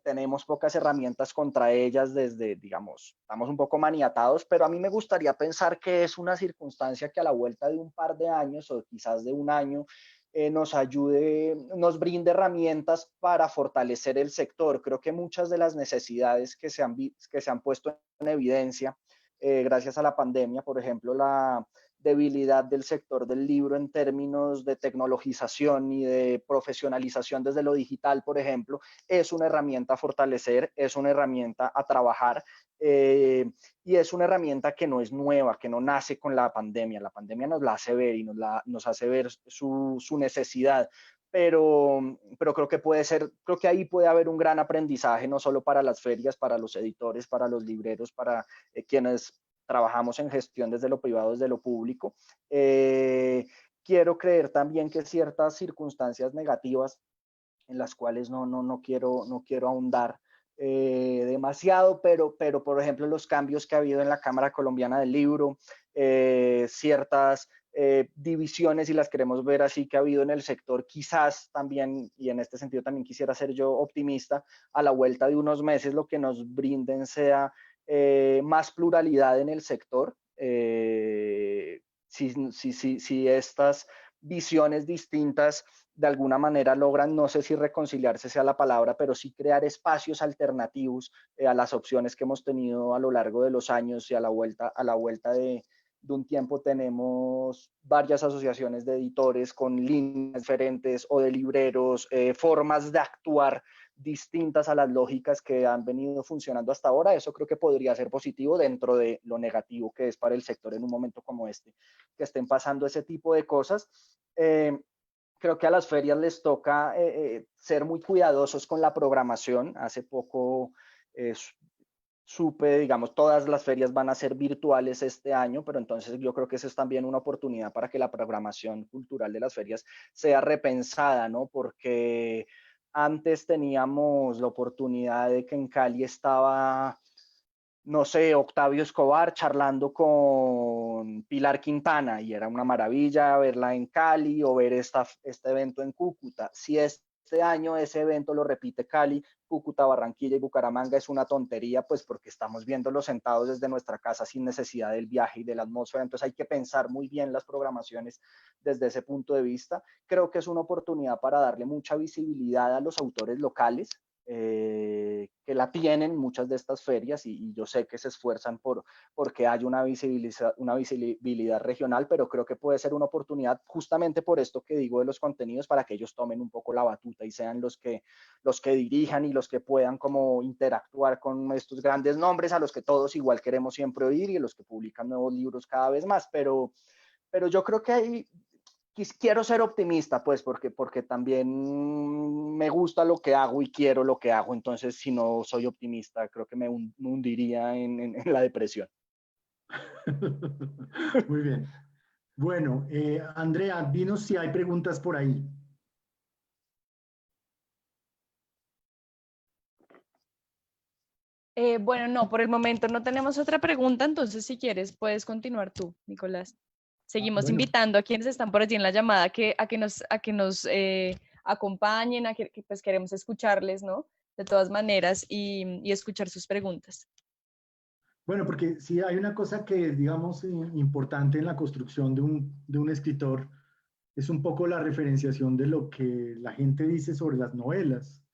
tenemos pocas herramientas contra ellas. Digamos, estamos un poco maniatados, pero a mí me gustaría pensar que es una circunstancia que a la vuelta de un par de años o quizás de un año nos ayude, nos brinde herramientas para fortalecer el sector. Creo que muchas de las necesidades que se han puesto en evidencia gracias a la pandemia, por ejemplo, la debilidad del sector del libro en términos de tecnologización y de profesionalización desde lo digital, por ejemplo, es una herramienta a fortalecer, es una herramienta a trabajar. Y es una herramienta que no es nueva, que no nace con la pandemia. La pandemia nos la hace ver y nos hace ver su necesidad. Pero creo que creo que ahí puede haber un gran aprendizaje, no solo para las ferias, para los editores, para los libreros, para quienes trabajamos en gestión desde lo privado, desde lo público. Quiero creer también que ciertas circunstancias negativas en las cuales no quiero ahondar demasiado, pero por ejemplo los cambios que ha habido en la Cámara Colombiana del Libro, ciertas divisiones, si las queremos ver así, que ha habido en el sector, quizás también, y en este sentido también quisiera ser yo optimista, a la vuelta de unos meses lo que nos brinden sea más pluralidad en el sector. Si estas visiones distintas de alguna manera logran, no sé si reconciliarse sea la palabra, pero sí crear espacios alternativos a las opciones que hemos tenido a lo largo de los años. Y a la vuelta de un tiempo tenemos varias asociaciones de editores con líneas diferentes o de libreros, formas de actuar distintas a las lógicas que han venido funcionando hasta ahora. Eso creo que podría ser positivo dentro de lo negativo que es para el sector en un momento como este, que estén pasando ese tipo de cosas. Creo que a las ferias les toca ser muy cuidadosos con la programación. Hace poco supe, digamos, todas las ferias van a ser virtuales este año, pero entonces yo creo que eso es también una oportunidad para que la programación cultural de las ferias sea repensada, ¿no? Porque antes teníamos la oportunidad de que en Cali estaba, no sé, Octavio Escobar charlando con Pilar Quintana y era una maravilla verla en Cali o ver este evento en Cúcuta. Si este año ese evento lo repite Cali, Cúcuta, Barranquilla y Bucaramanga, es una tontería, pues porque estamos viéndolo sentados desde nuestra casa sin necesidad del viaje y de la atmósfera. Entonces hay que pensar muy bien las programaciones desde ese punto de vista. Creo que es una oportunidad para darle mucha visibilidad a los autores locales, que la tienen muchas de estas ferias, y yo sé que se esfuerzan porque haya una visibilidad regional, pero creo que puede ser una oportunidad justamente por esto que digo de los contenidos, para que ellos tomen un poco la batuta y sean los que dirijan y los que puedan como interactuar con estos grandes nombres a los que todos igual queremos siempre oír y los que publican nuevos libros cada vez más. Pero yo creo que hay quiero ser optimista, pues, porque también me gusta lo que hago y quiero lo que hago. Entonces, si no soy optimista, creo que me hundiría en la depresión. Muy bien. Bueno, Andrea, dinos si hay preguntas por ahí. Bueno, no, por el momento no tenemos otra pregunta, entonces si quieres puedes continuar tú, Nicolás. Seguimos Bueno, invitando a quienes están por allí en la llamada a que nos acompañen, que pues queremos escucharles, ¿no? De todas maneras y escuchar sus preguntas. bueno, porque sí hay una cosa que, digamos, importante en la construcción de un escritor, es un poco la referenciación de lo que la gente dice sobre las novelas.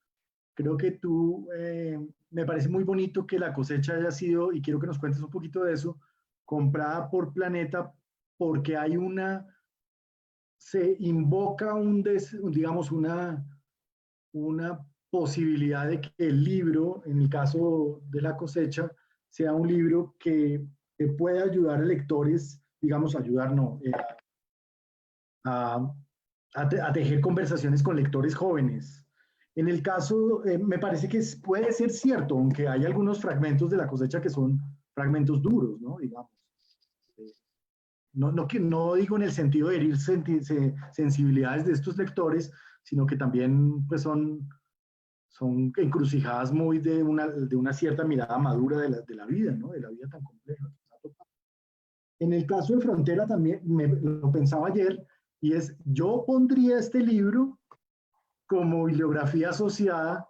Creo que tú, me parece muy bonito que La Cosecha haya sido, y quiero que nos cuentes un poquito de eso, comprada por Planeta, porque hay se invoca digamos, una posibilidad de que el libro, en el caso de La Cosecha, sea un libro que pueda ayudar a lectores, digamos, ayudar no, a, a tejer conversaciones con lectores jóvenes. En el caso, me parece que puede ser cierto, aunque hay algunos fragmentos de La Cosecha que son fragmentos duros, ¿no? Digamos. No digo en el sentido de herir sensibilidades de estos lectores, sino que también pues, son encrucijadas muy de una cierta mirada madura de la vida, ¿no? De la vida tan compleja. En el caso de Frontera también lo pensaba ayer, y es, yo pondría este libro como bibliografía asociada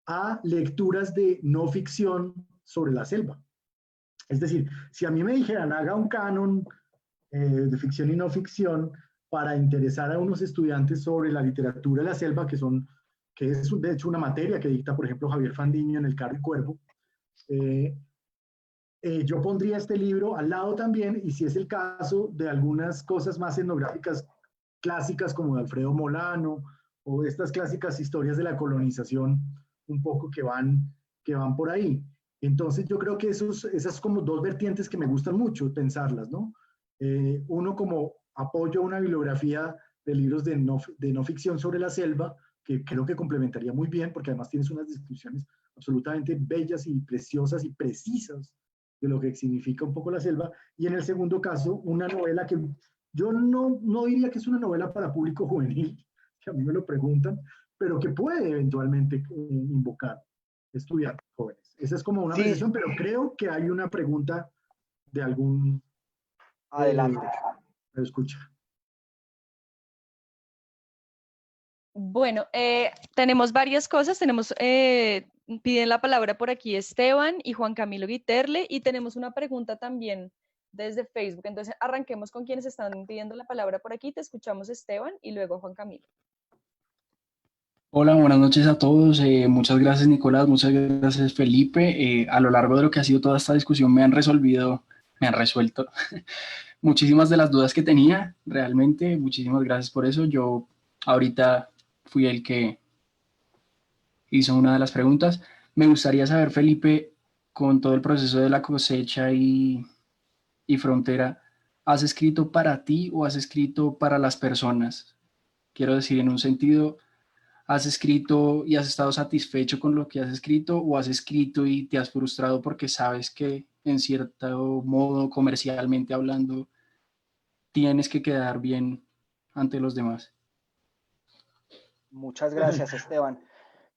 a lecturas de no ficción sobre la selva. Es decir, si a mí me dijeran, haga un canon de ficción y no ficción para interesar a unos estudiantes sobre la literatura de la selva, que es de hecho una materia que dicta, por ejemplo, Javier Fandiño en El Carro y Cuervo, yo pondría este libro al lado también, y si es el caso de algunas cosas más etnográficas clásicas como de Alfredo Molano, o estas clásicas historias de la colonización, un poco que van por ahí. Entonces yo creo que esas como dos vertientes que me gustan mucho pensarlas, ¿no? Uno como apoyo a una bibliografía de libros de no ficción sobre la selva, que creo que complementaría muy bien, porque además tienes unas descripciones absolutamente bellas y preciosas y precisas de lo que significa un poco la selva. Y en el segundo caso, una novela que yo no diría que es una novela para público juvenil, que a mí me lo preguntan, pero que puede eventualmente invocar estudiantes jóvenes. Esa es como una Sí, apreciación, pero creo que hay una pregunta de algún adelante. escucha. Bueno, tenemos varias cosas. Piden la palabra por aquí Esteban y Juan Camilo Guiterle, y tenemos una pregunta también desde Facebook. Entonces, arranquemos con quienes están pidiendo la palabra por aquí. Te escuchamos, Esteban, y luego Juan Camilo. Hola, buenas noches a todos. Muchas gracias, Nicolás. Muchas gracias, Felipe. A lo largo de lo que ha sido toda esta discusión me han resuelto muchísimas de las dudas que tenía. Realmente, muchísimas gracias por eso. Yo ahorita fui el que hizo una de las preguntas. Me gustaría saber, Felipe, con todo el proceso de La Cosecha y Frontera, ¿has escrito para ti o has escrito para las personas? Quiero decir, en un sentido, ¿has escrito y has estado satisfecho con lo que has escrito, o has escrito y te has frustrado porque sabes que en cierto modo, comercialmente hablando, tienes que quedar bien ante los demás? Muchas gracias, Esteban.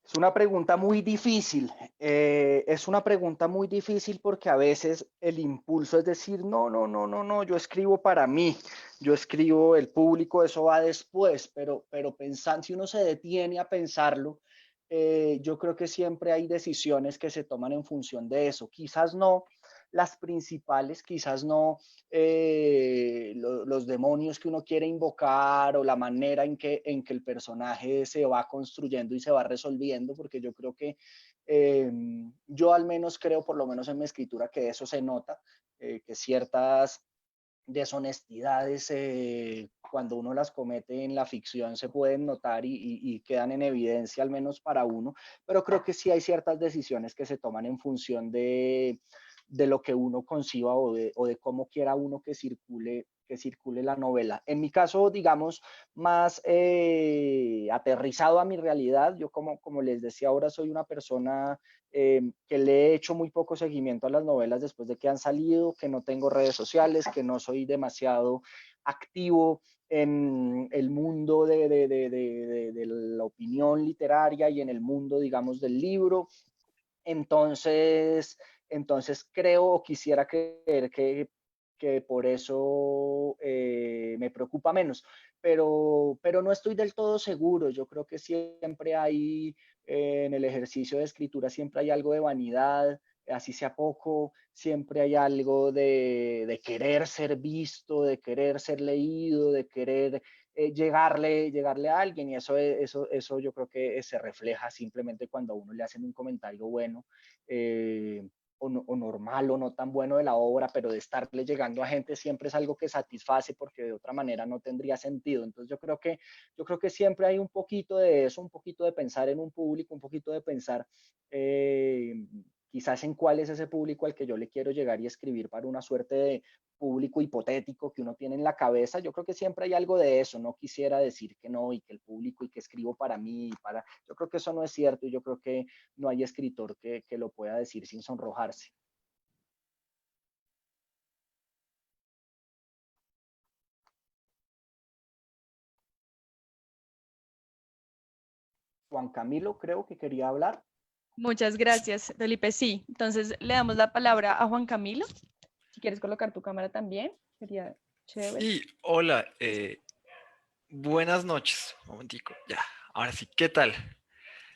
Es una pregunta muy difícil. Es una pregunta muy difícil porque a veces el impulso es decir, no, yo escribo para mí, yo escribo el público, eso va después, pero pensando, si uno se detiene a pensarlo, yo creo que siempre hay decisiones que se toman en función de eso. Quizás no las principales, quizás no los demonios que uno quiere invocar o la manera en que el personaje se va construyendo y se va resolviendo, porque yo creo que yo al menos creo, por lo menos en mi escritura, que eso se nota, que ciertas deshonestidades cuando uno las comete en la ficción se pueden notar y quedan en evidencia, al menos para uno, pero creo que sí hay ciertas decisiones que se toman en función de lo que uno conciba o de cómo quiera uno que que circule la novela. En mi caso, digamos, más aterrizado a mi realidad, yo como les decía ahora, soy una persona que le he hecho muy poco seguimiento a las novelas después de que han salido, que no tengo redes sociales, que no soy demasiado activo en el mundo de la opinión literaria y en el mundo, digamos, del libro. Entonces creo o quisiera creer que por eso me preocupa menos, pero no estoy del todo seguro. Yo creo que siempre hay, en el ejercicio de escritura, siempre hay algo de vanidad, así sea poco, siempre hay algo de querer ser visto, de querer ser leído, de querer llegarle a alguien, y eso yo creo que se refleja simplemente cuando a uno le hacen un comentario bueno, eh, o normal o no tan bueno de la obra, pero de estarle llegando a gente siempre es algo que satisface, porque de otra manera no tendría sentido. Entonces yo creo que siempre hay un poquito de eso, un poquito de pensar en un público, un poquito de pensar quizás en cuál es ese público al que yo le quiero llegar y escribir para una suerte de público hipotético que uno tiene en la cabeza. Yo creo que siempre hay algo de eso. No quisiera decir que no, y que el público, y que escribo para mí, yo creo que eso no es cierto, y yo creo que no hay escritor que lo pueda decir sin sonrojarse. Juan Camilo creo que quería hablar. Muchas gracias, Felipe. Sí, entonces le damos la palabra a Juan Camilo. Si quieres colocar tu cámara también, sería chévere. Sí, hola, buenas noches. Un momentico, ya, ahora sí, ¿qué tal?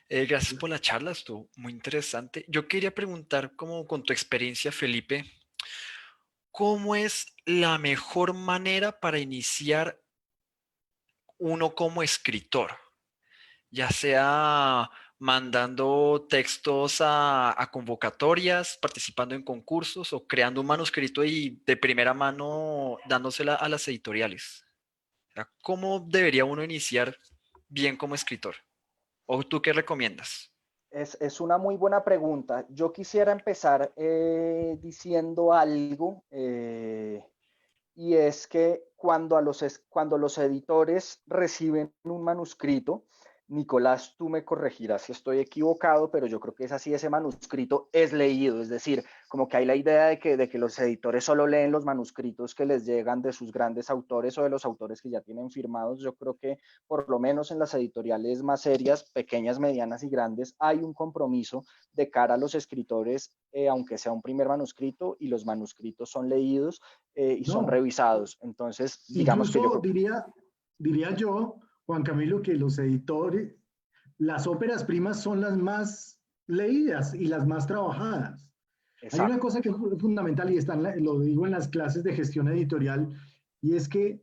Gracias por la charla, estuvo muy interesante. Yo quería preguntar, como con tu experiencia, Felipe, ¿cómo es la mejor manera para iniciar uno como escritor? Ya sea mandando textos a convocatorias, participando en concursos o creando un manuscrito y de primera mano dándosela a las editoriales. O sea, ¿cómo debería uno iniciar bien como escritor? ¿O tú qué recomiendas? Es una muy buena pregunta. Yo quisiera empezar diciendo algo, y es que cuando los editores reciben un manuscrito, Nicolás, tú me corregirás si estoy equivocado, pero yo creo que es así: ese manuscrito es leído, es decir, como que hay la idea de que los editores solo leen los manuscritos que les llegan de sus grandes autores o de los autores que ya tienen firmados. Yo creo que por lo menos en las editoriales más serias, pequeñas, medianas y grandes, hay un compromiso de cara a los escritores, aunque sea un primer manuscrito, y los manuscritos son leídos y son No, revisados. Entonces, digamos que yo incluso creo que... diría yo, Juan Camilo, que los editores, las óperas primas son las más leídas y las más trabajadas. Hay una Exacto. cosa que es fundamental, y lo digo en las clases de gestión editorial, y es que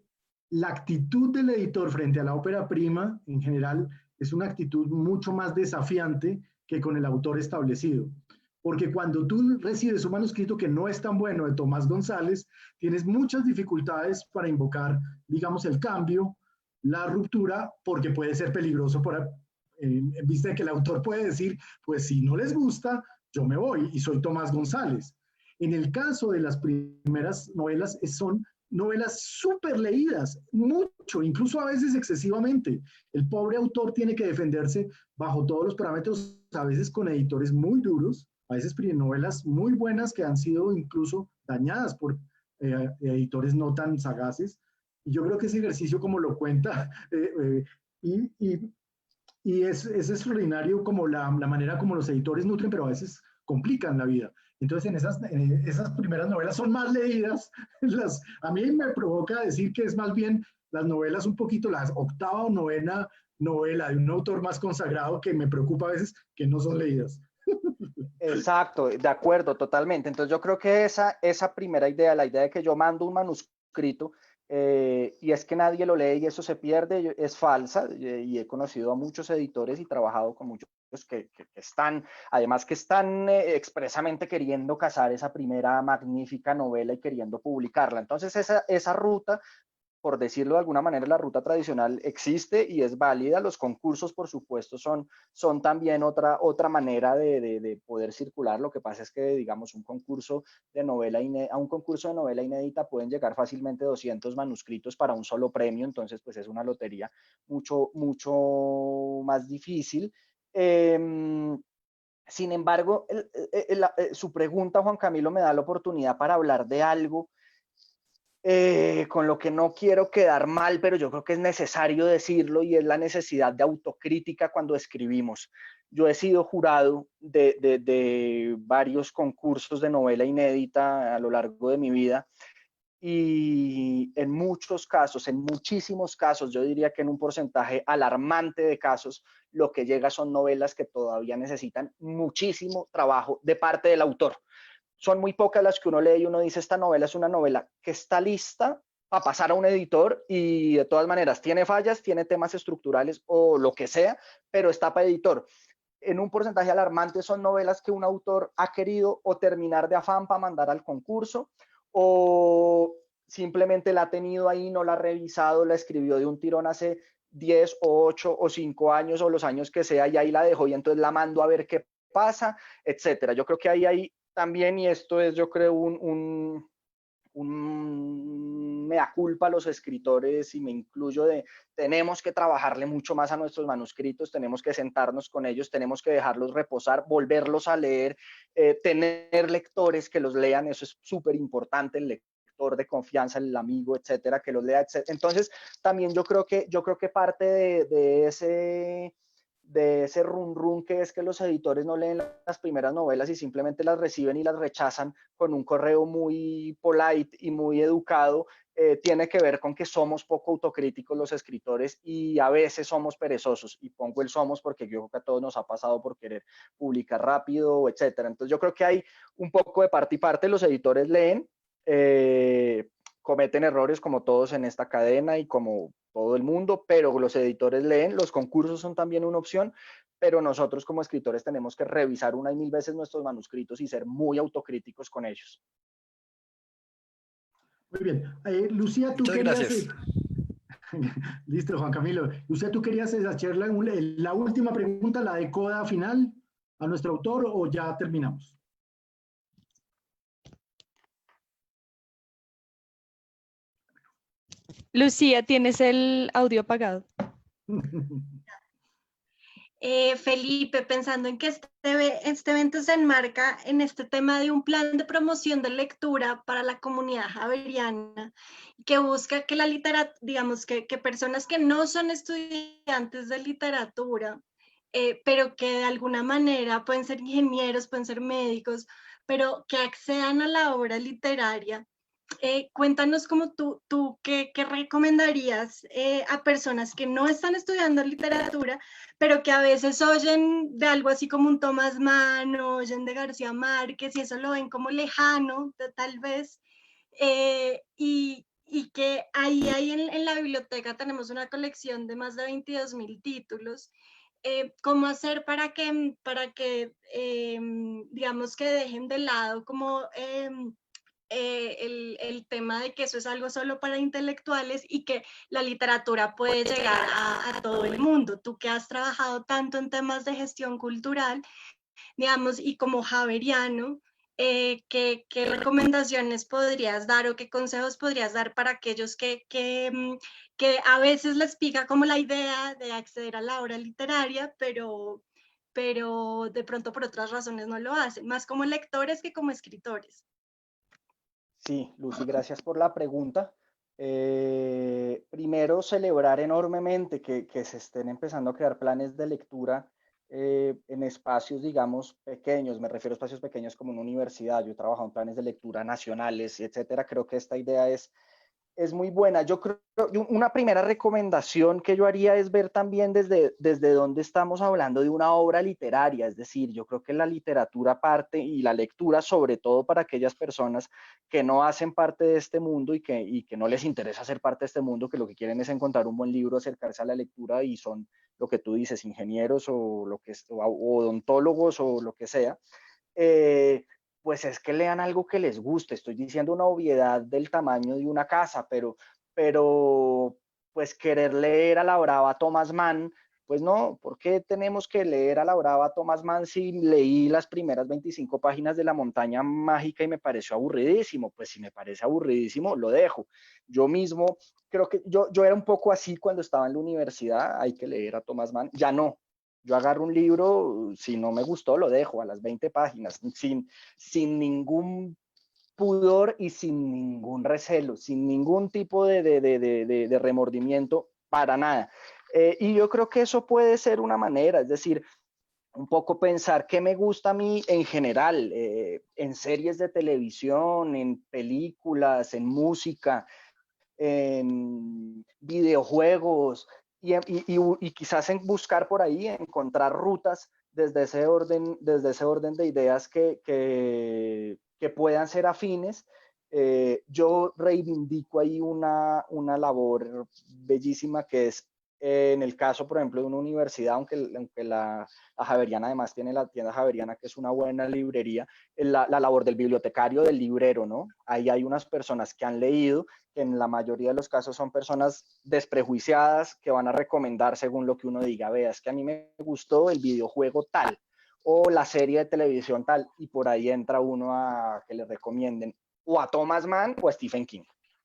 la actitud del editor frente a la ópera prima, en general, es una actitud mucho más desafiante que con el autor establecido. Porque cuando tú recibes un manuscrito que no es tan bueno de Tomás González, tienes muchas dificultades para invocar, digamos, el cambio, la ruptura, porque puede ser peligroso en vista de que el autor puede decir, pues si no les gusta, yo me voy y soy Tomás González. En el caso de las primeras novelas, son novelas súper leídas, mucho, incluso a veces excesivamente. El pobre autor tiene que defenderse bajo todos los parámetros, a veces con editores muy duros, a veces novelas muy buenas que han sido incluso dañadas por editores no tan sagaces. Y yo creo que ese ejercicio, como lo cuenta, y, y, y es extraordinario como la manera como los editores nutren, pero a veces complican la vida. Entonces, en esas primeras novelas son más leídas. A mí me provoca decir que es más bien las novelas un poquito, la octava o novena novela de un autor más consagrado, que me preocupa a veces que no son leídas. Exacto, de acuerdo, totalmente. Entonces yo creo que esa primera idea, la idea de que yo mando un manuscrito y es que nadie lo lee y eso se pierde, es falsa. Y he conocido a muchos editores y trabajado con muchos que están, además que están expresamente queriendo cazar esa primera magnífica novela y queriendo publicarla. Entonces esa ruta por decirlo de alguna manera, la ruta tradicional existe y es válida. Los concursos, por supuesto, son también otra manera de poder circular. Lo que pasa es que, digamos, a un concurso de novela inédita pueden llegar fácilmente 200 manuscritos para un solo premio, entonces pues es una lotería mucho más difícil. Sin embargo, su pregunta, Juan Camilo, me da la oportunidad para hablar de algo con lo que no quiero quedar mal, pero yo creo que es necesario decirlo, y es la necesidad de autocrítica cuando escribimos. Yo he sido jurado de varios concursos de novela inédita a lo largo de mi vida, y en muchos casos, en muchísimos casos, yo diría que en un porcentaje alarmante de casos, lo que llega son novelas que todavía necesitan muchísimo trabajo de parte del autor. Son muy pocas las que uno lee y uno dice, esta novela es una novela que está lista para pasar a un editor, y de todas maneras tiene fallas, tiene temas estructurales o lo que sea, pero está para editor. En un porcentaje alarmante son novelas que un autor ha querido o terminar de afán para mandar al concurso, o simplemente la ha tenido ahí, no la ha revisado, la escribió de un tirón hace 10 o 8 o 5 años o los años que sea, y ahí la dejó y entonces la mando a ver qué pasa, etcétera. Yo creo que ahí hay también, y esto es, yo creo, un mea culpa a los escritores, y me incluyo, tenemos que trabajarle mucho más a nuestros manuscritos, tenemos que sentarnos con ellos, tenemos que dejarlos reposar, volverlos a leer, tener lectores que los lean, eso es súper importante, el lector de confianza, el amigo, etcétera, que los lea, etcétera. Entonces, también yo creo que parte de ese run que es que los editores no leen las primeras novelas y simplemente las reciben y las rechazan con un correo muy polite y muy educado, tiene que ver con que somos poco autocríticos los escritores, y a veces somos perezosos, y pongo el somos porque yo creo que a todos nos ha pasado por querer publicar rápido, etcétera. Entonces yo creo que hay un poco de parte y parte. Los editores leen, cometen errores como todos en esta cadena y como todo el mundo, pero los editores leen, los concursos son también una opción, pero nosotros como escritores tenemos que revisar una y mil veces nuestros manuscritos y ser muy autocríticos con ellos. Muy bien. Lucía, tú Muchas querías... gracias. Listo, Juan Camilo. Lucía, ¿tú querías hacer la última pregunta, la de coda final a nuestro autor, o ya terminamos? Lucía, tienes el audio apagado. Felipe, pensando en que este evento se enmarca en este tema de un plan de promoción de lectura para la comunidad javeriana, que busca que la literatura, digamos, que personas que no son estudiantes de literatura, pero que de alguna manera pueden ser ingenieros, pueden ser médicos, pero que accedan a la obra literaria. Cuéntanos como tú ¿qué recomendarías a personas que no están estudiando literatura, pero que a veces oyen de algo así como un Tomás Mann, oyen de García Márquez, y eso lo ven como lejano, tal vez, y que ahí en la biblioteca tenemos una colección de más de 22.000 títulos. ¿Cómo hacer para que digamos que dejen de lado como... el tema de que eso es algo solo para intelectuales y que la literatura puede llegar a todo el mundo? Tú que has trabajado tanto en temas de gestión cultural, digamos, y como javeriano, ¿qué recomendaciones podrías dar o qué consejos podrías dar para aquellos que a veces les pica como la idea de acceder a la obra literaria, pero de pronto por otras razones no lo hacen, más como lectores que como escritores? Sí, Lucy, gracias por la pregunta. Primero, celebrar enormemente que se estén empezando a crear planes de lectura en espacios, digamos, pequeños. Me refiero a espacios pequeños como una universidad. Yo he trabajado en planes de lectura nacionales, etcétera. Creo que esta idea es muy buena. Yo creo que una primera recomendación que yo haría es ver también desde dónde estamos hablando de una obra literaria. Es decir, yo creo que la literatura parte, y la lectura sobre todo para aquellas personas que no hacen parte de este mundo y que no les interesa ser parte de este mundo, que lo que quieren es encontrar un buen libro, acercarse a la lectura, y son lo que tú dices, ingenieros o odontólogos o lo que sea. Pues es que lean algo que les guste. Estoy diciendo una obviedad del tamaño de una casa, pero pero pues querer leer a la brava Thomas Mann, pues no, ¿por qué tenemos que leer a la brava Thomas Mann si leí las primeras 25 páginas de La Montaña Mágica y me pareció aburridísimo? Pues si me parece aburridísimo, lo dejo. Yo mismo, creo que yo era un poco así cuando estaba en la universidad, hay que leer a Thomas Mann, ya no. Yo agarro un libro, si no me gustó, lo dejo a las 20 páginas, sin ningún pudor y sin ningún recelo, sin ningún tipo de remordimiento, para nada. Y yo creo que eso puede ser una manera, es decir, un poco pensar qué me gusta a mí en general, en series de televisión, en películas, en música, en videojuegos, y quizás en buscar por ahí, encontrar rutas desde ese orden de ideas que puedan ser afines. Yo reivindico ahí una labor bellísima que es, en el caso, por ejemplo, de una universidad, aunque la Javeriana además tiene la tienda Javeriana, que es una buena librería, la labor del bibliotecario, del librero, ¿no? Ahí hay unas personas que han leído, que en la mayoría de los casos son personas desprejuiciadas, que van a recomendar según lo que uno diga, vea, es que a mí me gustó el videojuego tal, o la serie de televisión tal, y por ahí entra uno a que le recomienden o a Thomas Mann o a Stephen King,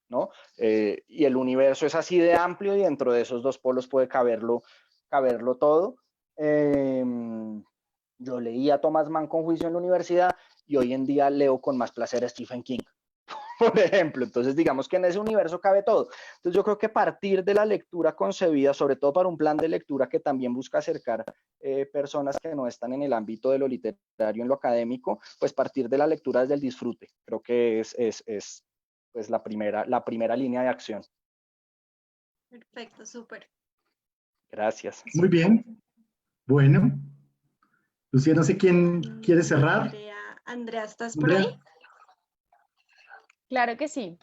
¿no? Y el universo es así de amplio y dentro de esos dos polos puede caberlo todo. Yo leí a Thomas Mann con juicio en la universidad y hoy en día leo con más placer a Stephen King, por ejemplo. Entonces, digamos que en ese universo cabe todo. Entonces, yo creo que partir de la lectura concebida, sobre todo para un plan de lectura que también busca acercar personas que no están en el ámbito de lo literario, en lo académico, pues partir de la lectura desde el disfrute. Creo que es pues la primera línea de acción. Perfecto, súper. Gracias. Muy bien. Bueno, Lucía, no sé quién quiere cerrar. Andrea, ¿estás por ahí? Claro que sí.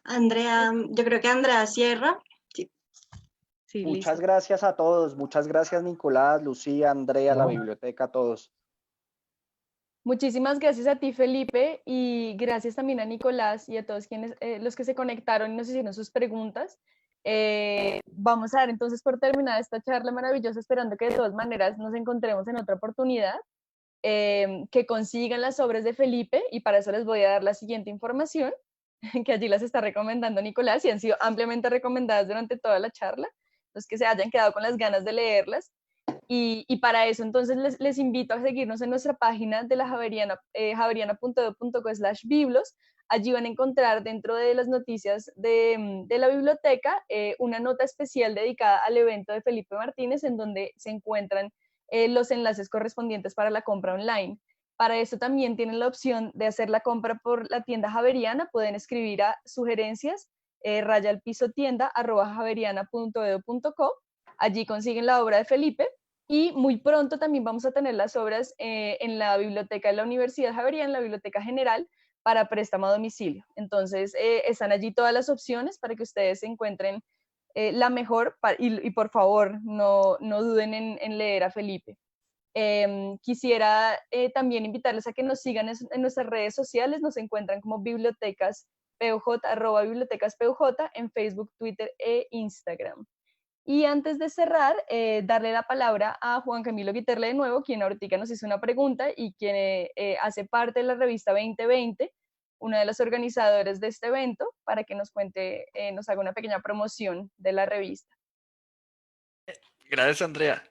Andrea, yo creo que Andrea cierra. Sí, Muchas listo. gracias a todos. Muchas gracias, Nicolás, Lucía, Andrea, la biblioteca, a todos. Muchísimas gracias a ti, Felipe, y gracias también a Nicolás y a todos quienes, los que se conectaron y nos hicieron sus preguntas. Vamos a dar entonces por terminada esta charla maravillosa, esperando que de todas maneras nos encontremos en otra oportunidad, que consigan las obras de Felipe, y para eso les voy a dar la siguiente información, que allí las está recomendando Nicolás y han sido ampliamente recomendadas durante toda la charla, los que se hayan quedado con las ganas de leerlas. Y para eso entonces les invito a seguirnos en nuestra página de la Javeriana, javeriana.edu.co/biblos. Allí van a encontrar, dentro de las noticias de la biblioteca, una nota especial dedicada al evento de Felipe Martínez, en donde se encuentran los enlaces correspondientes para la compra online. Para eso también tienen la opción de hacer la compra por la tienda Javeriana. Pueden escribir a sugerencias @javeriana.edu.co. Allí consiguen la obra de Felipe. Y muy pronto también vamos a tener las obras en la biblioteca de la Universidad Javeriana, en la biblioteca general, para préstamo a domicilio. Entonces, están allí todas las opciones para que ustedes encuentren la mejor, y por favor, no duden en leer a Felipe. Quisiera también invitarles a que nos sigan en nuestras redes sociales. Nos encuentran como bibliotecas PUJ, @bibliotecas PUJ, en Facebook, Twitter e Instagram. Y antes de cerrar, darle la palabra a Juan Camilo Guiterle de nuevo, quien ahorita nos hizo una pregunta y quien hace parte de la revista 2020, una de las organizadoras de este evento, para que nos cuente, nos haga una pequeña promoción de la revista. Gracias, Andrea.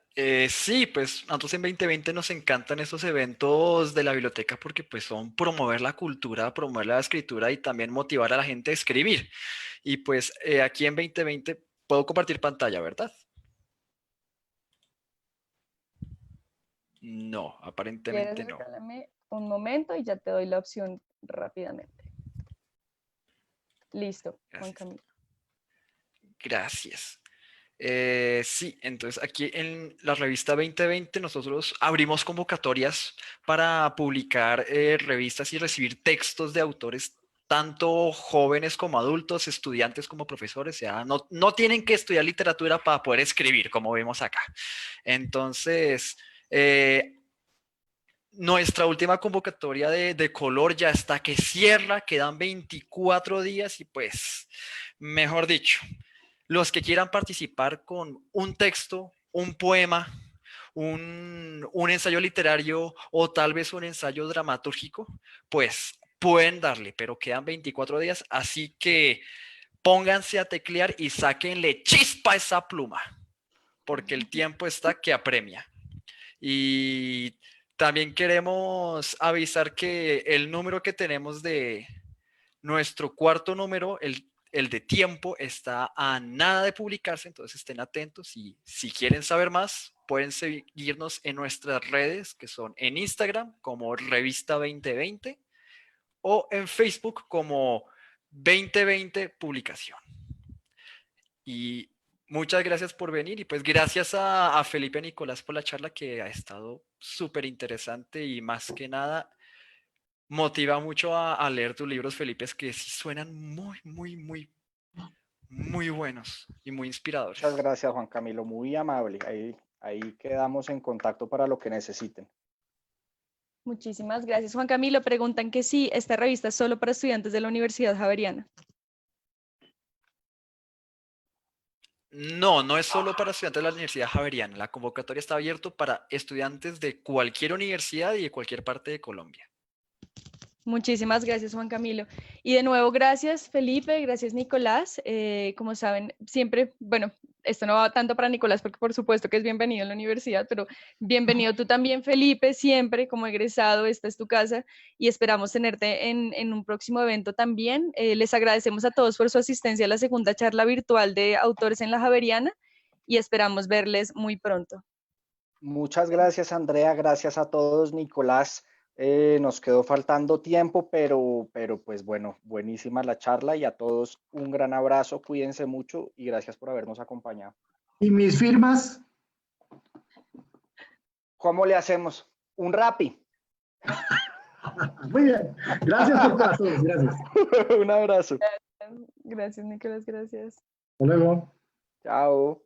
Sí, pues nosotros en 2020 nos encantan estos eventos de la biblioteca porque pues son promover la cultura, promover la escritura y también motivar a la gente a escribir. Y pues aquí en 2020 puedo compartir pantalla, ¿verdad? No, aparentemente no. Regálame un momento y ya te doy la opción rápidamente. Listo, Juan Gracias. Camilo. Gracias. Sí, entonces aquí en la revista 2020 nosotros abrimos convocatorias para publicar revistas y recibir textos de autores, tanto jóvenes como adultos, estudiantes como profesores. Ya no tienen que estudiar literatura para poder escribir, como vemos acá. Entonces, nuestra última convocatoria de color ya está que cierra, quedan 24 días y pues, mejor dicho, los que quieran participar con un texto, un poema, un ensayo literario o tal vez un ensayo dramatúrgico, pues pueden darle, pero quedan 24 días, así que pónganse a teclear y sáquenle chispa a esa pluma, porque el tiempo está que apremia. Y también queremos avisar que el número que tenemos de nuestro cuarto número, el de tiempo, está a nada de publicarse, entonces estén atentos y si quieren saber más, pueden seguirnos en nuestras redes, que son en Instagram como Revista 2020 o en Facebook como 2020 Publicación. Y muchas gracias por venir y pues gracias a Felipe y Nicolás por la charla que ha estado súper interesante y más que nada motiva mucho a leer tus libros, Felipe, es que sí suenan muy buenos y muy inspiradores. Muchas gracias, Juan Camilo, muy amable. Ahí quedamos en contacto para lo que necesiten. Muchísimas gracias, Juan Camilo. Preguntan que si esta revista es solo para estudiantes de la Universidad Javeriana. No, no es solo para estudiantes de la Universidad Javeriana. La convocatoria está abierta para estudiantes de cualquier universidad y de cualquier parte de Colombia. Muchísimas gracias, Juan Camilo. Y de nuevo, gracias, Felipe, gracias, Nicolás. Como saben, siempre, bueno, esto no va tanto para Nicolás porque por supuesto que es bienvenido en la universidad, pero bienvenido tú también, Felipe, siempre como egresado, esta es tu casa y esperamos tenerte en un próximo evento también. Les agradecemos a todos por su asistencia a la segunda charla virtual de Autores en la Javeriana y esperamos verles muy pronto. Muchas gracias, Andrea, gracias a todos, Nicolás. Nos quedó faltando tiempo, pero pues bueno, buenísima la charla y a todos un gran abrazo, cuídense mucho y gracias por habernos acompañado. ¿Y mis firmas? ¿Cómo le hacemos? Un Rappi. Muy bien, gracias por todos, gracias. Un abrazo. Gracias, Nicolás, gracias. Hasta luego. Chao.